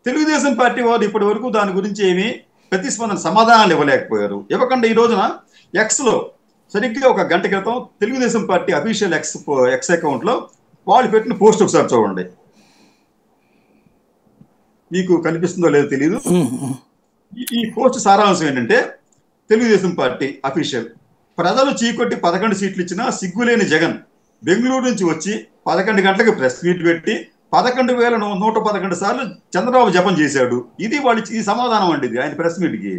తెలుగుదేశం పార్టీ వారు ఇప్పటి వరకు దాని గురించి ఏమీ ప్రతిస్పందన సమాధానాలు ఇవ్వలేకపోయారు. ఇవ్వకుండా ఈ రోజున ఎక్స్లో సరిగ్గా ఒక గంట క్రితం తెలుగుదేశం పార్టీ అఫీషియల్ ఎక్స్ అకౌంట్లో వాళ్ళు పెట్టిన పోస్ట్ ఒకసారి చూడండి. మీకు కనిపిస్తుందో లేదో తెలియదు. ఈ పోస్ట్ సారాంశం ఏంటంటే, తెలుగుదేశం పార్టీ అఫీషియల్: ప్రజలు చీకొట్టి 11 సీట్లు ఇచ్చినా సిగ్గులేని జగన్ బెంగళూరు నుంచి వచ్చి 11 గంటలకు ప్రెస్ మీట్ పెట్టి 11,111 సార్లు చంద్రబాబు జపం చేశాడు. ఇది వాళ్ళు ఈ సమాధానం అండి ఇది ఆయన ప్రెస్ మీట్కి.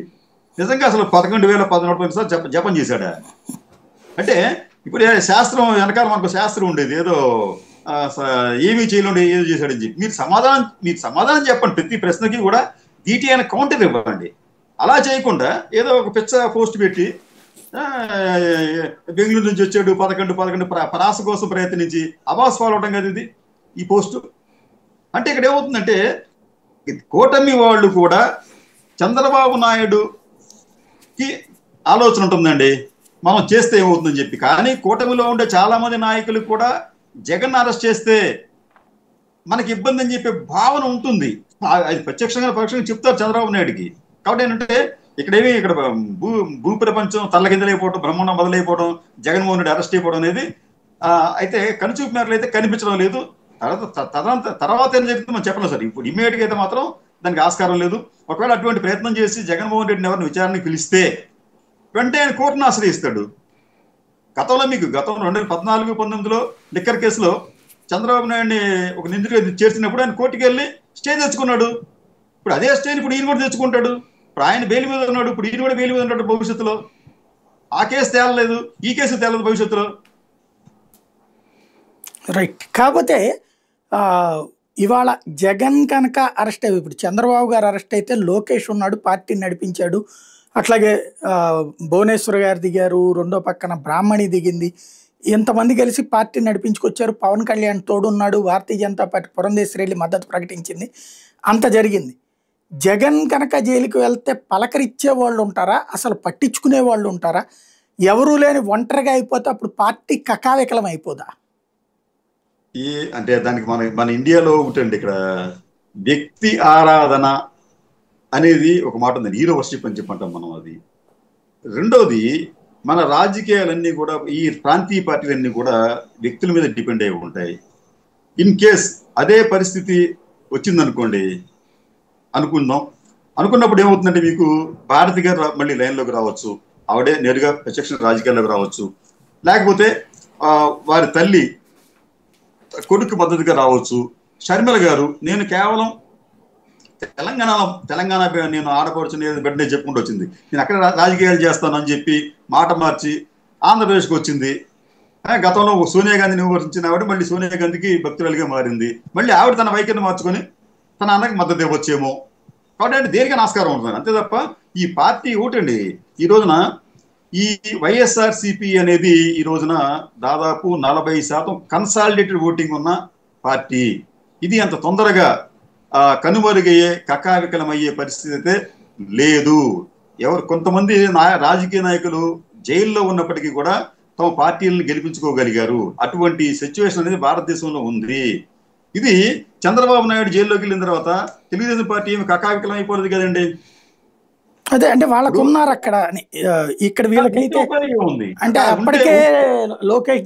నిజంగా అసలు 11,111 సార్లు జపం చేశాడా అంటే, ఇప్పుడు శాస్త్రం వెనకాల మనకు శాస్త్రం ఉండేది, ఏదో ఏమీ చేయలేండి ఏదో చేశాడని చెప్పి మీరు సమాధానం చెప్పండి. ప్రతి ప్రశ్నకి కూడా దీటి అయిన కౌంటర్ ఇవ్వండి. అలా చేయకుండా ఏదో ఒక పిచ్చ పోస్ట్ పెట్టి బెంగళూరు నుంచి వచ్చాడు 11 పరాస కోసం ప్రయత్నించి అబాస్ ఫాలో అవడం కదా ఇది ఈ పోస్టు. అంటే ఇక్కడ ఏమవుతుందంటే, కూటమి వాళ్ళు కూడా చంద్రబాబు నాయుడుకి ఆలోచన ఉంటుందండి మనం చేస్తే ఏమవుతుందని చెప్పి. కానీ కూటమిలో ఉండే చాలా మంది నాయకులు కూడా జగన్ అరెస్ట్ చేస్తే మనకి ఇబ్బంది అని చెప్పే భావన ఉంటుంది. అది ప్రత్యక్షంగా పరోక్షంగా చెప్తారు చంద్రబాబు నాయుడుకి. కాబట్టి ఏంటంటే ఇక్కడ భూ ప్రపంచం తల్లకిందలైపోవడం, బ్రహ్మాండం బదులైపోవడం, జగన్మోహన్ రెడ్డి అరెస్ట్ అయిపోవడం అనేది అయితే కనుచూపు మేరలు అయితే కనిపించడం లేదు. తర్వాత ఏం జరుగుతుందో మనం చెప్పలేం సార్. ఇప్పుడు ఇమ్మీడియట్గా అయితే మాత్రం దానికి ఆస్కారం లేదు. ఒకవేళ అటువంటి ప్రయత్నం చేసి జగన్మోహన్ రెడ్డిని ఎవరిని విచారణకు పిలిస్తే వెంటనే ఆయన కోర్టును ఆశ్రయిస్తాడు. గతంలో 2014-19లో లిక్కర్ కేసులో చంద్రబాబు నాయుడిని ఒక నిందితుడిగా చేర్చినప్పుడు ఆయన కోర్టుకి వెళ్ళి స్టే తెచ్చుకున్నాడు. ఇప్పుడు అదే స్టేని ఇప్పుడు ఈయన కూడా తెచ్చుకుంటాడు. ఇప్పుడు ఆయన బెయిల్ మీద ఉన్నాడు, ఇప్పుడు ఈయన కూడా బెయిల్ మీద ఉన్నాడు భవిష్యత్తులో. ఆ కేసు తేలలేదు, ఈ కేసు తేలదు భవిష్యత్తులో. రైట్. కాకపోతే ఇవాళ జగన్ కనుక అరెస్ట్ అయ్యి, ఇప్పుడు చంద్రబాబు గారు అరెస్ట్ అయితే లోకేష్ ఉన్నాడు, పార్టీని నడిపించాడు. అట్లాగే భువనేశ్వర్ గారు దిగారు, రెండో పక్కన బ్రాహ్మణి దిగింది. ఇంతమంది కలిసి పార్టీని నడిపించుకొచ్చారు. పవన్ కళ్యాణ్ తోడున్నాడు, భారతీయ జనతా పార్టీ పురంధేశ్వరి మద్దతు ప్రకటించింది. అంత జరిగింది. జగన్ కనుక జైలుకి వెళ్తే పలకరిచ్చే వాళ్ళు ఉంటారా, అసలు పట్టించుకునే వాళ్ళు ఉంటారా? ఎవరూ లేని ఒంటరిగా అయిపోతే అప్పుడు పార్టీ కకావికలం అయిపోదా? అంటే దానికి మన ఇండియాలో ఒకటండి, ఇక్కడ వ్యక్తి ఆరాధన అనేది ఒక మాట ఉంది, హీరో వర్షిప్ అని చెప్పంటాం మనం. అది రెండోది, మన రాజకీయాలన్నీ కూడా ఈ ప్రాంతీయ పార్టీలన్నీ కూడా వ్యక్తుల మీద డిపెండ్ అయి ఉంటాయి. ఇన్ కేస్ అదే పరిస్థితి వచ్చిందనుకోండి, అనుకున్నప్పుడు ఏమవుతుందంటే, మీకు భారతి గారు మళ్ళీ లైన్లోకి రావచ్చు, ఆవిడే నేరుగా ప్రత్యక్ష రాజకీయాల్లోకి రావచ్చు. లేకపోతే వారి తల్లి కొడుకు మద్దతుగా రావచ్చు. షర్మిల గారు, నేను కేవలం తెలంగాణ నేను ఆడపడుచుని బిడ్డనే చెప్పుకుంటూ వచ్చింది, నేను అక్కడ రాజకీయాలు చేస్తాను అని చెప్పి మాట మార్చి ఆంధ్రప్రదేశ్కి వచ్చింది. గతంలో సోనియా గాంధీని విమర్శించిన ఆవిడ మళ్ళీ సోనియా గాంధీకి భక్తురాలుగా మారింది. మళ్ళీ ఆవిడ తన వైఖరిని మార్చుకొని తన అన్నకి మద్దతు ఇవ్వచ్చేమో. కాబట్టి దేనికైనా ఆస్కారం ఉంటుంది. అంతే తప్ప ఈ పార్టీ ఒకటండి. ఈ రోజున ఈ వైఎస్ఆర్సిపి అనేది ఈ రోజున దాదాపు 40% కన్సాలిడేటెడ్ ఓటింగ్ ఉన్న పార్టీ. ఇది అంత తొందరగా కనుమరుగయ్యే కకావికలమయ్యే పరిస్థితి అయితే లేదు. కొంతమంది రాజకీయ నాయకులు జైల్లో ఉన్నప్పటికీ కూడా తమ పార్టీలను గెలిపించుకోగలిగారు. అటువంటి సిచ్యువేషన్ అనేది భారతదేశంలో ఉంది. ఇది చంద్రబాబు నాయుడు జైల్లోకి వెళ్ళిన తర్వాత తెలుగుదేశం పార్టీ ఏమి కకావికలం అయిపోలేదు కదండి. అదే అంటే వాళ్ళకు ఉన్నారు అక్కడ, ఇక్కడ వీళ్ళకైతే అంటే అప్పటికే లోకేష్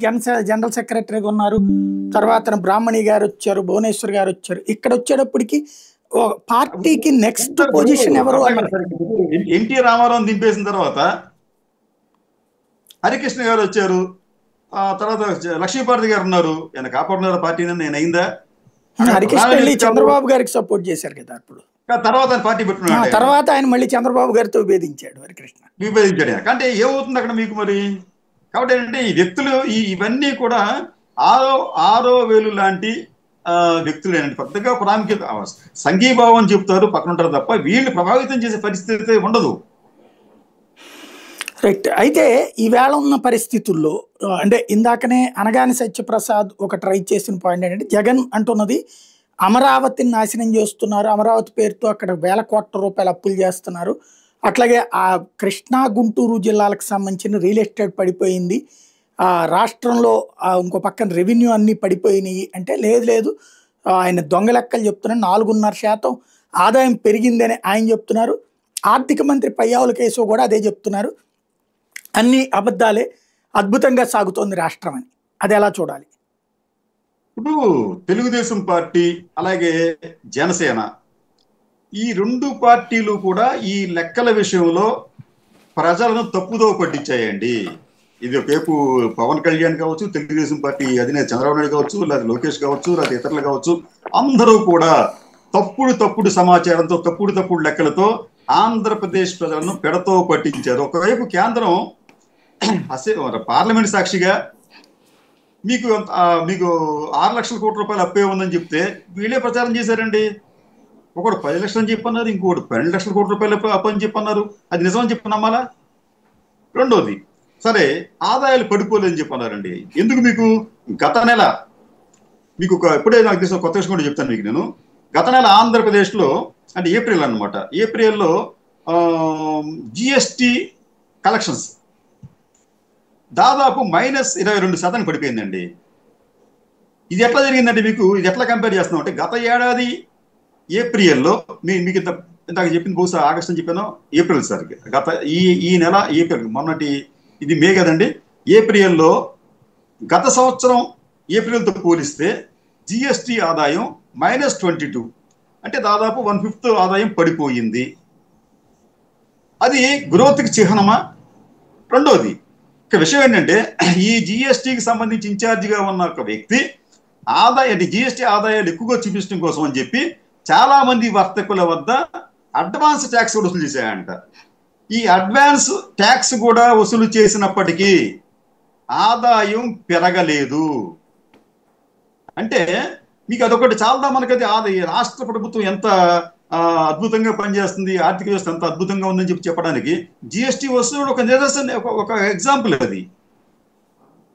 జనరల్ సెక్రటరీగా ఉన్నారు, తర్వాత బ్రాహ్మణి గారు వచ్చారు, భువనేశ్వర్ గారు వచ్చారు. ఇక్కడ వచ్చేటప్పటికి పార్టీకి నెక్స్ట్ పొజిషన్ ఎవరు? ఎన్టీ రామారావు దింపేసిన తర్వాత హరికృష్ణ గారు వచ్చారు, తర్వాత లక్ష్మీపార్వతి గారు ఉన్నారు. ఆయన కాపాడుతున్నారు పార్టీని, నేను అయిందా? హరికృష్ణ వెళ్ళి చంద్రబాబు గారికి సపోర్ట్ చేశారు కదా అప్పుడు. తర్వాత ఆయన పార్టీ పెట్టుకున్నాడు. తర్వాత ఆయన మళ్ళీ చంద్రబాబు గారితో విభేదించాడు హరికృష్ణ. అంటే ఏమవుతుంది అక్కడ మీకు మరి? కాబట్టి ఏంటంటే ఈ వ్యక్తులు ఇవన్నీ కూడా ఆరో వేలు లాంటి వ్యక్తులు ఏంటంటే పెద్దగా ప్రాముఖ్యత సంఘీభావం చెప్తారు, పక్కన ఉంటారు తప్ప వీళ్ళు ప్రభావితం చేసే పరిస్థితి ఉండదు. రైట్. అయితే ఈవేళ ఉన్న పరిస్థితుల్లో అంటే ఇందాకనే అనగాని సత్యప్రసాద్ ఒక ట్రై చేసిన పాయింట్ ఏంటంటే, జగన్ అంటున్నది అమరావతిని నాశనం చేస్తున్నారు, అమరావతి పేరుతో అక్కడ వేల కోట్ల రూపాయలు అప్పులు చేస్తున్నారు, అట్లాగే ఆ కృష్ణా గుంటూరు జిల్లాలకు సంబంధించిన రియల్ ఎస్టేట్ పడిపోయింది, రాష్ట్రంలో ఇంకో పక్కన రెవెన్యూ అన్నీ పడిపోయినాయి అంటే లేదు లేదు, ఆయన దొంగ లెక్కలు చెప్తున్నారు, 4.5% ఆదాయం పెరిగిందని ఆయన చెప్తున్నారు. ఆర్థిక మంత్రి పయ్యావుల కేసు కూడా అదే చెప్తున్నారు. అన్ని అబద్ధాలే, అద్భుతంగా సాగుతోంది రాష్ట్రం అని. అది ఎలా చూడాలి? ఇప్పుడు తెలుగుదేశం పార్టీ అలాగే జనసేన ఈ రెండు పార్టీలు కూడా ఈ లెక్కల విషయంలో ప్రజలను తప్పుదో పట్టించాయండి. ఇది ఒకవైపు పవన్ కళ్యాణ్ కావచ్చు, తెలుగుదేశం పార్టీ అధినేత చంద్రబాబు నాయుడు కావచ్చు, లేదా లోకేష్ కావచ్చు, లేదా ఇతరులు కావచ్చు, అందరూ కూడా తప్పుడు సమాచారంతో తప్పుడు లెక్కలతో ఆంధ్రప్రదేశ్ ప్రజలను పెడతో పట్టించారు. ఒకవైపు కేంద్రం పార్లమెంట్ సాక్షిగా మీకు 6 లక్షల కోట్ల రూపాయలు అప్పే ఉందని చెప్తే వీళ్ళే ప్రచారం చేశారండి. ఒకడు 10 లక్షలు చెప్పన్నారు, ఇంకోటి 12 లక్షల కోట్ల రూపాయలు అప్పు అని చెప్పన్నారు. అది నిజమని చెప్పి నమ్మాలా? రెండోది, సరే ఆదాయాలు పడిపోలేదని చెప్పన్నారండి. ఎందుకు? మీకు గత నెల మీకు ఇప్పుడే నాకు తెలిసిన కొత్త విషయం కూడా చెప్తాను మీకు. నేను గత నెల ఆంధ్రప్రదేశ్లో అంటే ఏప్రిల్ అనమాట, ఏప్రిల్లో జిఎస్టి కలెక్షన్స్ దాదాపు -22% పడిపోయిందండి. ఇది ఎట్లా జరిగిందంటే మీకు ఇది ఎట్లా కంపేర్ చేస్తున్నాం అంటే గత ఏడాది ఏప్రిల్లో మీకు ఇందాక చెప్పింది బహుశా ఆగస్ట్ అని చెప్పాను, ఏప్రిల్ సార్ గత ఈ నెల ఏప్రిల్, మొన్నటి ఇది మే కదండి. ఏప్రిల్లో గత సంవత్సరం ఏప్రిల్తో పోలిస్తే జిఎస్టి ఆదాయం -22 అంటే దాదాపు 1/5 ఆదాయం పడిపోయింది. అది గ్రోత్కి చిహ్నమా? రెండోది ఇక విషయం ఏంటంటే ఈ జిఎస్టికి సంబంధించి ఇన్ఛార్జిగా ఉన్న ఒక వ్యక్తి జిఎస్టి ఆదాయాలు ఎక్కువగా చూపించడం కోసం అని చెప్పి చాలా మంది వర్తకుల వద్ద అడ్వాన్స్ ట్యాక్స్ కూడా వసూలు చేశాయంట. ఈ అడ్వాన్స్ ట్యాక్స్ కూడా వసూలు చేసినప్పటికీ ఆదాయం పెరగలేదు. అంటే మీకు అదొకటి చాలా మనకి అది రాష్ట్ర ప్రభుత్వం ఎంత అద్భుతంగా పనిచేస్తుంది, ఆర్థిక వ్యవస్థ ఎంత అద్భుతంగా ఉందని చెప్పడానికి జిఎస్టి వసూలు ఒక నిదర్శన, ఒక ఎగ్జాంపుల్ అది.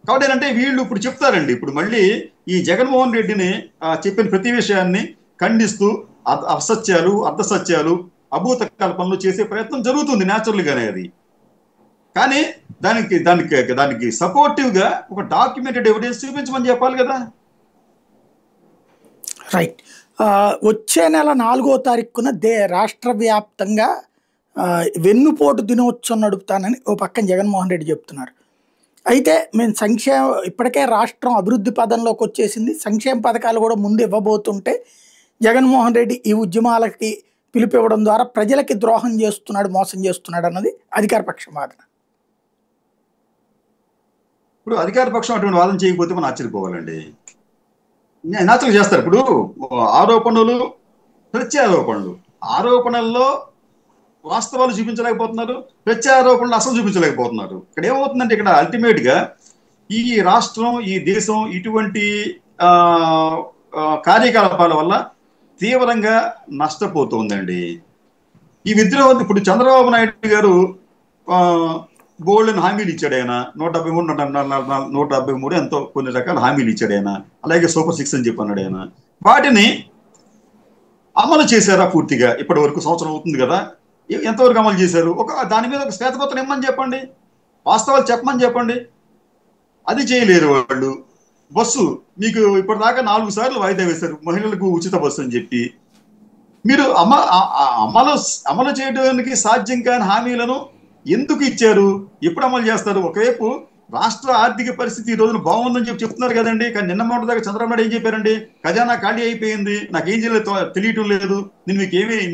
కాబట్టి ఏంటంటే వీళ్ళు ఇప్పుడు చెప్తారండి, ఇప్పుడు మళ్ళీ ఈ జగన్మోహన్ రెడ్డిని చెప్పిన ప్రతి విషయాన్ని ఖండిస్తూ అసత్యాలు, అర్ధసత్యాలు, అభూత కల్పనలు చేసే ప్రయత్నం జరుగుతుంది న్యాచురల్గానే అది. కానీ దానికి సపోర్టివ్గా ఒక డాక్యుమెంటెడ్ ఎవిడెన్స్ చూపించమని చెప్పాలి కదా. రైట్. వచ్చే నెల 4వ తారీఖున రాష్ట్ర వ్యాప్తంగా వెన్నుపోటు దినోత్సవం నడుపుతానని ఓ పక్కన జగన్మోహన్ రెడ్డి చెప్తున్నారు. అయితే మేము ఇప్పటికే రాష్ట్రం అభివృద్ధి పదంలోకి వచ్చేసింది, సంక్షేమ పథకాలు కూడా ముందు ఇవ్వబోతుంటే జగన్మోహన్ రెడ్డి ఈ ఉద్యమాలకి పిలుపివ్వడం ద్వారా ప్రజలకి ద్రోహం చేస్తున్నాడు, మోసం చేస్తున్నాడు అన్నది అధికార పక్షం వాదన. ఇప్పుడు అధికార పక్షం అటువంటి వాదన చేయకపోతే మనం ఆశ్చర్యపోవాలండి. నాచులు చేస్తారు. ఇప్పుడు ఆరోపణలు, ప్రత్యారోపణలు, ఆరోపణల్లో వాస్తవాలు చూపించలేకపోతున్నారు, ప్రత్యారోపణలు అసలు చూపించలేకపోతున్నారు. ఇక్కడ ఏమవుతుందంటే ఇక్కడ అల్టిమేట్ గా ఈ రాష్ట్రం, ఈ దేశం ఇటువంటి కార్యకలాపాల వల్ల తీవ్రంగా నష్టపోతుందండి. ఈ విద్రోహం ఇప్పుడు చంద్రబాబు నాయుడు గారు బోల్డెన్ హామీలు ఇచ్చాడు ఆయన, 173 ఎంతో కొన్ని రకాల హామీలు ఇచ్చాడు ఆయన. అలాగే సూపర్ 6 అని చెప్పి అన్నాడు ఆయన. వాటిని అమలు చేశారా పూర్తిగా? ఇప్పటి వరకు సంవత్సరం అవుతుంది కదా, ఎంతవరకు అమలు చేశారు? దాని మీద ఒక శ్వేతపత్రం ఇమ్మని చెప్పండి, వాస్తవాలు చెప్పమని చెప్పండి. అది చేయలేరు వాళ్ళు. బస్సు మీకు ఇప్పటిదాకా 4 సార్లు వాయిదా వేశారు, మహిళలకు ఉచిత బస్సు అని చెప్పి. మీరు అమలు చేయడానికి సాధ్యం కాని హామీలను ఎందుకు ఇచ్చారు? ఎప్పుడు అమలు చేస్తారు? ఒకవైపు రాష్ట్ర ఆర్థిక పరిస్థితి ఈ రోజున బాగుందని చెప్తున్నారు కదండి. కానీ నిన్న మొన్న దాకా చంద్రబాబు నాయుడు ఏం చెప్పారండి? ఖజానా ఖాళీ అయిపోయింది, నాకేం చేయలేదు తెలియటం లేదు, నేను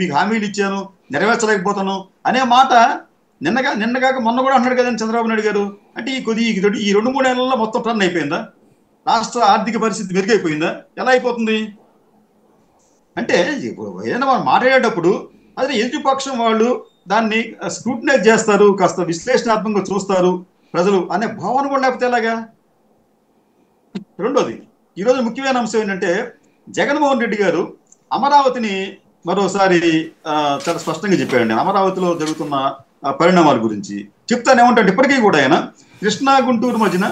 మీకు హామీలు ఇచ్చాను, నెరవేర్చలేకపోతాను అనే మాట నిన్నగాక మొన్న కూడా అన్నాడు కదండి చంద్రబాబు నాయుడు గారు. అంటే ఈ 2-3 నెలల్లో మొత్తం టర్న్ అయిపోయిందా? రాష్ట్ర ఆర్థిక పరిస్థితి మెరుగైపోయిందా? ఎలా అయిపోతుంది? అంటే ఏదైనా మనం మాట్లాడేటప్పుడు అదే ఎదుటిపక్షం వాళ్ళు దాన్ని స్క్రూటినైజ్ చేస్తారు, కాస్త విశ్లేషణాత్మకంగా చూస్తారు ప్రజలు అనే భావన కూడా లేకపోతే ఎలాగా? రెండోది, ఈరోజు ముఖ్యమైన అంశం ఏంటంటే జగన్మోహన్ రెడ్డి గారు అమరావతిని మరోసారి చాలా స్పష్టంగా చెప్పాడండి. అమరావతిలో జరుగుతున్న పరిణామాల గురించి చెప్తాను. ఏమంటే ఇప్పటికీ కూడా ఆయన కృష్ణా గుంటూరు మధ్యన,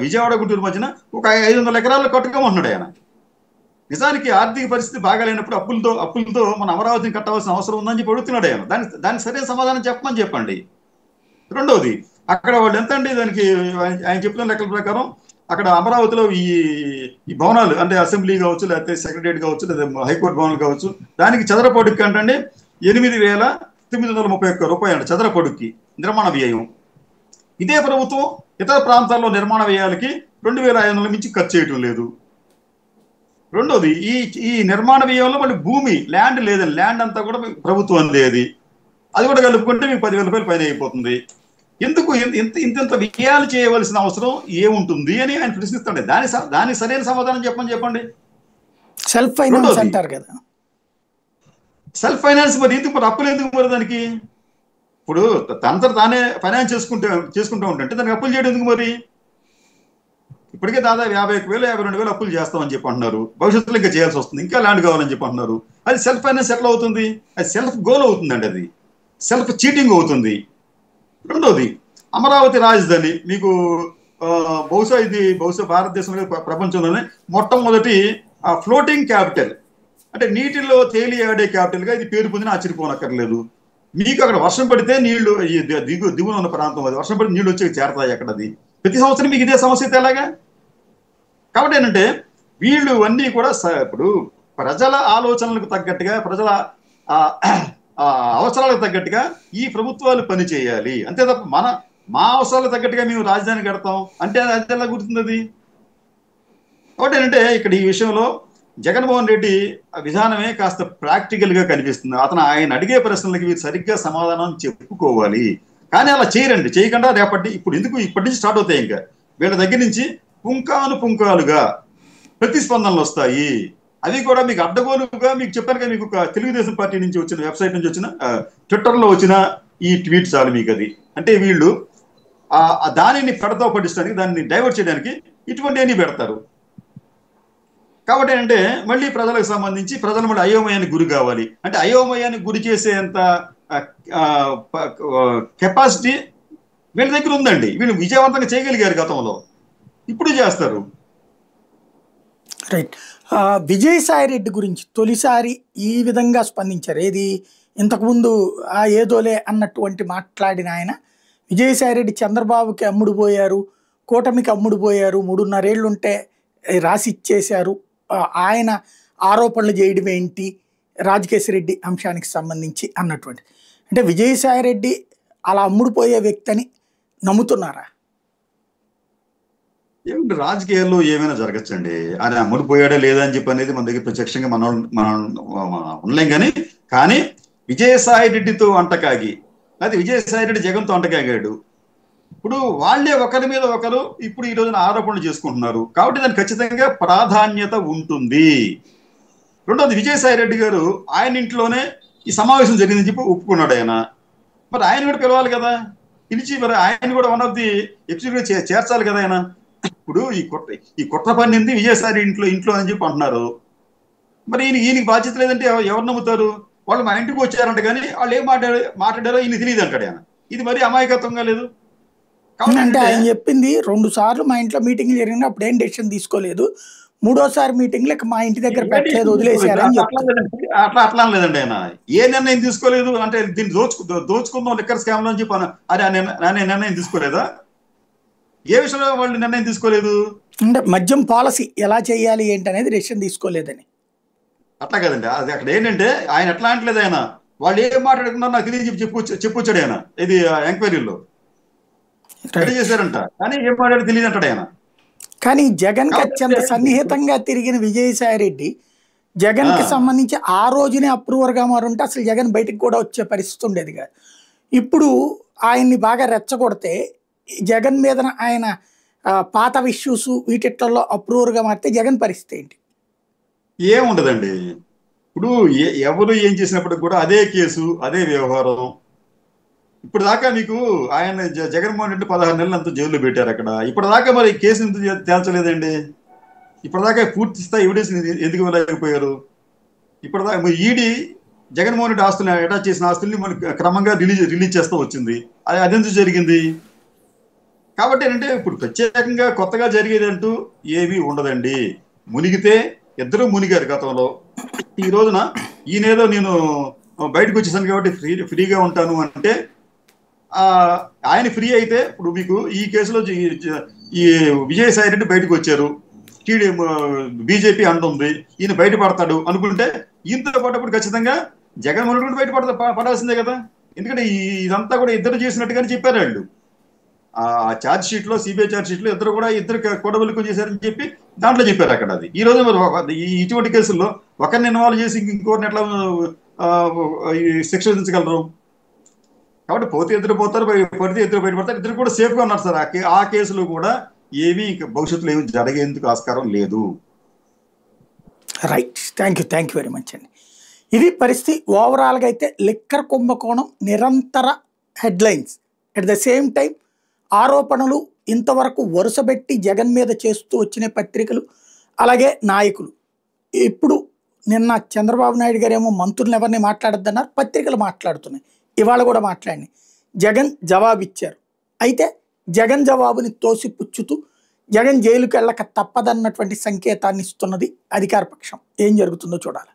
విజయవాడ గుంటూరు మధ్యన ఒక 500 ఎకరాల్లో కట్టుకోమన్నాడు ఆయన. నిజానికి ఆర్థిక పరిస్థితి బాగాలేనప్పుడు అప్పులతో మన అమరావతిని కట్టవలసిన అవసరం ఉందని చెప్పి అడుగుతున్నాడు ఆయన. దానికి సరైన సమాధానం చెప్పమని చెప్పండి. రెండవది, అక్కడ వాళ్ళు ఎంత అండి దానికి ఆయన చెప్తున్న లెక్కల ప్రకారం అక్కడ అమరావతిలో ఈ భవనాలు అంటే అసెంబ్లీ కావచ్చు, లేకపోతే సెక్రటరియట్ కావచ్చు, లేదా హైకోర్టు భవనాలు కావచ్చు, దానికి చదరపడుక్కి అంటే 8,931 రూపాయలు చదరపడుక్కి నిర్మాణ వ్యయం. ఇదే ప్రభుత్వం ఇతర ప్రాంతాల్లో నిర్మాణ వ్యయాలకి 2,500 మించి ఖర్చు చేయటం లేదు. రెండోది ఈ నిర్మాణ వ్యయంలో మళ్ళీ భూమి ల్యాండ్ లేదండి, ల్యాండ్ అంతా కూడా ప్రభుత్వం అందేది, అది కూడా కలుపుకుంటే మీకు 10,000 రూపాయలు పైన అయిపోతుంది. ఎందుకు ఇంత వ్యయాలు చేయవలసిన అవసరం ఏముంటుంది అని ఆయన ప్రశ్నిస్తాడు. దాని సరైన సమాధానం చెప్పండి. సెల్ఫ్ ఫైనాన్స్ అంటారు కదా. సెల్ఫ్ ఫైనాన్స్ మరి ఎందుకు మరి అప్పులు ఎందుకు మరి దానికి? ఇప్పుడు తనంతట తానే ఫైనాన్స్ చేసుకుంటూ ఉంటే దానికి అప్పులు చేయడం ఎందుకు మరి? ఇప్పటికే దాదాపు 51,000 52,000 అప్పులు చేస్తామని చెప్పి అంటున్నారు. భవిష్యత్తులో ఇంకా చేయాల్సి వస్తుంది, ఇంకా ల్యాండ్ కావాలని చెప్పి అంటున్నారు. అది సెల్ఫ్ ఫైనాన్స్ ఎట్లా అవుతుంది? అది సెల్ఫ్ గోల్ అవుతుందండి, అది సెల్ఫ్ చీటింగ్ అవుతుంది. రెండోది అమరావతి రాజధాని మీకు బహుశా భారతదేశంలో ప్రపంచంలోనే మొట్టమొదటి ఫ్లోటింగ్ క్యాపిటల్, అంటే నీటిలో తేలి ఆడే క్యాపిటల్ గా ఇది పేరు పొందిన ఆశ్చర్యపోనక్కర్లేదు. మీకు అక్కడ వర్షం పడితే నీళ్లు దిగున ఉన్న ప్రాంతం, అది వర్షం పడితే నీళ్లు వచ్చి చేరతాయి అక్కడ. అది ప్రతి సంవత్సరం మీకు ఇదే సమస్య ఎలాగా? కాబట్టి ఏంటంటే వీళ్ళు అన్నీ కూడా ఇప్పుడు ప్రజల ఆలోచనలకు తగ్గట్టుగా, ప్రజల అవసరాలకు తగ్గట్టుగా ఈ ప్రభుత్వాలు పని చేయాలి, అంతే తప్ప మా అవసరాలకు తగ్గట్టుగా మేము రాజధాని కడతాం అంటే అది ఎలా గుర్తుంది? కాబట్టి ఏంటంటే ఇక్కడ ఈ విషయంలో జగన్మోహన్ రెడ్డి విధానమే కాస్త ప్రాక్టికల్ గా కనిపిస్తుంది. ఆయన అడిగే ప్రశ్నలకి వీరు సరిగ్గా సమాధానం చెప్పుకోవాలి, కానీ అలా చేయరండి. చేయకుండా ఇప్పటి నుంచి స్టార్ట్ అవుతాయి. ఇంకా వీళ్ళ దగ్గర నుంచి పుంకాలుగా ప్రతిస్పందనలు వస్తాయి. అవి కూడా మీకు అడ్డగోలుగా మీకు చెప్పాను కదా, మీకు తెలుగుదేశం పార్టీ నుంచి వచ్చిన వెబ్సైట్ నుంచి వచ్చిన ట్విట్టర్లో వచ్చిన ఈ ట్వీట్ చాలు మీకు. అది అంటే వీళ్ళు దానిని పెడతావు పట్టించడానికి, దాన్ని డైవర్ట్ చేయడానికి ఇటువంటి అన్ని పెడతారు. కాబట్టి ఏంటంటే మళ్ళీ ప్రజలకు సంబంధించి ప్రజలు మళ్ళీ అయోమయానికి గురి కావాలి. అంటే అయోమయానికి గురి చేసేంత కెపాసిటీ వీళ్ళ దగ్గర ఉందండి. వీళ్ళు విజయవంతంగా చేయగలిగారు గతంలో, ఇప్పుడు చేస్తారు. రైట్. విజయసాయి రెడ్డి గురించి తొలిసారి ఈ విధంగా స్పందించారు. ఏది ఇంతకుముందు ఏదోలే అన్నటువంటి మాట్లాడిన ఆయన విజయసాయి రెడ్డి చంద్రబాబుకి అమ్ముడు పోయారు, కూటమికి అమ్ముడు పోయారు, 3.5 ఏళ్ళు ఉంటే రాసి ఇచ్చేశారు, ఆయన ఆరోపణలు చేయడం ఏంటి రాజకేశ్ రెడ్డి అంశానికి సంబంధించి అన్నటువంటి. అంటే విజయసాయి రెడ్డి అలా అమ్ముడుపోయే వ్యక్తి అని నమ్ముతున్నారా? ఏమిటి రాజకీయాల్లో ఏమైనా జరగచ్చండి. ఆయన అమ్ముడుపోయాడా లేదా అని చెప్పి అనేది మన దగ్గర ప్రత్యక్షంగా మనం ఉండలేం. కానీ విజయసాయి రెడ్డితో అంటకాగి, అది విజయసాయి రెడ్డి జగన్తో అంటకాగాడు. ఇప్పుడు వాళ్ళే ఒకరి మీద ఒకరు ఇప్పుడు ఈ రోజున ఆరోపణలు చేసుకుంటున్నారు. కాబట్టి దానికి ఖచ్చితంగా ప్రాధాన్యత ఉంటుంది. రెండోది విజయసాయి రెడ్డి గారు ఆయన ఇంట్లోనే ఈ సమావేశం జరిగిందని చెప్పి ఒప్పుకున్నాడు ఆయన. మరి ఆయన కూడా పిలవాలి కదా, పిలిచి మరి ఆయన కూడా వన్ ఆఫ్ ది ఎగ్జిక్యూటివ్ చేర్చాలి కదా ఆయన. ఇప్పుడు ఈ కుట్ర పన్నింది విజయసాయి ఇంట్లో అని చెప్పి అంటున్నారు. మరి ఈయనకి బాధ్యత లేదంటే ఎవరు నమ్ముతారు? వాళ్ళు మా ఇంటికి వచ్చారంట, కానీ వాళ్ళు ఏం మాట్లాడారో ఈయన తెలియదు అంటాడు ఆయన. ఇది మరి అమాయకత్వంగా లేదు? అంటే ఆయన చెప్పింది 2 సార్లు మా ఇంట్లో మీటింగ్లు జరిగినా అప్పుడు ఏం డెసిషన్ తీసుకోలేదు, 3వ మీటింగ్ లెక్క మా ఇంటి దగ్గర పెట్టలేదు, వదిలేశారని అట్లా లేదండి. ఆయన ఏ నిర్ణయం తీసుకోలేదు అంటే దీన్ని దోచుకుందాం లిక్కర్ స్కామ్ లో అని చెప్పి అరే నిర్ణయం తీసుకోలేదా? ఏ విషయంలో వాళ్ళు నిర్ణయం తీసుకోలేదు? అంటే మద్యం పాలసీ ఎలా చేయాలి ఏంటి అనేది డెసిషన్ తీసుకోలేదని. అట్లా కదండి. అది అక్కడ ఏంటంటే ఆయన ఎట్లా అంటలేదు, ఆయన వాళ్ళు ఏం మాట్లాడుకున్నారు నాకు తెలియదు చెప్పొచ్చాడు ఆయన. ఇది ఎంక్వైరీలో చేశారంట, కానీ ఏం మాట్లాడి తెలియదు అంటాడు ఆయన. కానీ జగన్ కి అత్యంత సన్నిహితంగా తిరిగిన విజయసాయి రెడ్డి జగన్ కి సంబంధించి ఆ రోజునే అప్రూవర్ గా మారుంటే అసలు జగన్ బయటకు కూడా వచ్చే పరిస్థితి ఉండేది కాదు. ఇప్పుడు ఆయన్ని బాగా రెచ్చగొడితే జగన్ మీద ఆయన పాత ఇష్యూస్ వీటిల్లో అప్రూవర్ గా మారితే జగన్ పరిస్థితి ఏంటి? ఏముండదండి. ఇప్పుడు ఎవరు ఏం చేసినప్పటికి కూడా అదే కేసు, అదే వ్యవహారం. ఇప్పుడు దాకా మీకు ఆయన జగన్మోహన్ రెడ్డి 16 నెలలు అంతా జైల్లో పెట్టారు అక్కడ. ఇప్పటిదాకా మరి కేసు ఎందుకు తేల్చలేదండి? ఇప్పటిదాకా పూర్తి స్థాయి ఎవిడెన్స్ ఎందుకు ఇవ్వలేకపోయారు? ఇప్పటిదాకా మరి ఈడీ జగన్మోహన్ రెడ్డి ఆస్తులు అటాచ్ చేసిన ఆస్తుల్ని మనకి క్రమంగా రిలీజ్ చేస్తూ వచ్చింది. అదెందుకు జరిగింది? కాబట్టి ఏంటంటే ఇప్పుడు ప్రత్యేకంగా కొత్తగా జరిగేది అంటూ ఏమీ ఉండదండి. మునిగితే ఇద్దరు మునిగారు గతంలో. ఈ రోజున ఈయనేదో నేను బయటకు వచ్చేసాను కాబట్టి ఫ్రీగా ఉంటాను అంటే ఆ, ఆయన ఫ్రీ అయితే ఇప్పుడు మీకు ఈ కేసులో ఈ విజయసాయి రెడ్డి బయటకు వచ్చారు, టీడీ బీజేపీ అంటుంది, ఈయన బయటపడతాడు అనుకుంటే ఈయనతో పాటు అప్పుడు ఖచ్చితంగా జగన్మోహన్ రెడ్డి కూడా పడాల్సిందే కదా. ఎందుకంటే ఇదంతా కూడా ఇద్దరు చేసినట్టుగానే చెప్పారు వాళ్ళు. ఆ ఛార్జ్ షీట్ లో, సిబిఐ ఛార్జ్ షీట్ లో ఇద్దరు కొడవలికం చేశారని చెప్పి దాంట్లో చెప్పారు అక్కడ. అది ఈ రోజు మరి ఇటువంటి కేసుల్లో ఒకరిని ఇన్వాల్వ్ చేసి ఇంకోరిని ఎట్లా శిక్ష విధించగలరు? కాబట్టి పోతే ఇద్దరు పోతారు, పడితే ఇద్దరు బయటపడతారు. ఇద్దరు కూడా సేఫ్ గా ఉన్నారు సార్. ఆ కేసులో కూడా ఏమీ భవిష్యత్తులో ఏమి జరిగేందుకు ఆస్కారం లేదు. Right, thank you very much అండి. ఇది పరిస్థితి. ఓవరాల్గా అయితే లిక్కర్ కుంభకోణం నిరంతర headlines, at the same time ఆరోపణలు ఇంతవరకు వరుసబెట్టి జగన్ మీద చేస్తూ వచ్చిన పత్రికలు అలాగే నాయకులు. ఇప్పుడు నిన్న చంద్రబాబు నాయుడు గారు ఏమో మంత్రులను ఎవరిని మాట్లాడొద్దన్నారు, పత్రికలు మాట్లాడుతున్నాయి. ఇవాళ కూడా మాట్లాడి జగన్ జవాబిచ్చారు. అయితే జగన్ జవాబుని తోసిపుచ్చుతూ జగన్ జైలుకి వెళ్ళక తప్పదన్నటువంటి సంకేతాన్ని ఇస్తున్నది అధికార పక్షం. ఏం జరుగుతుందో చూడాలి.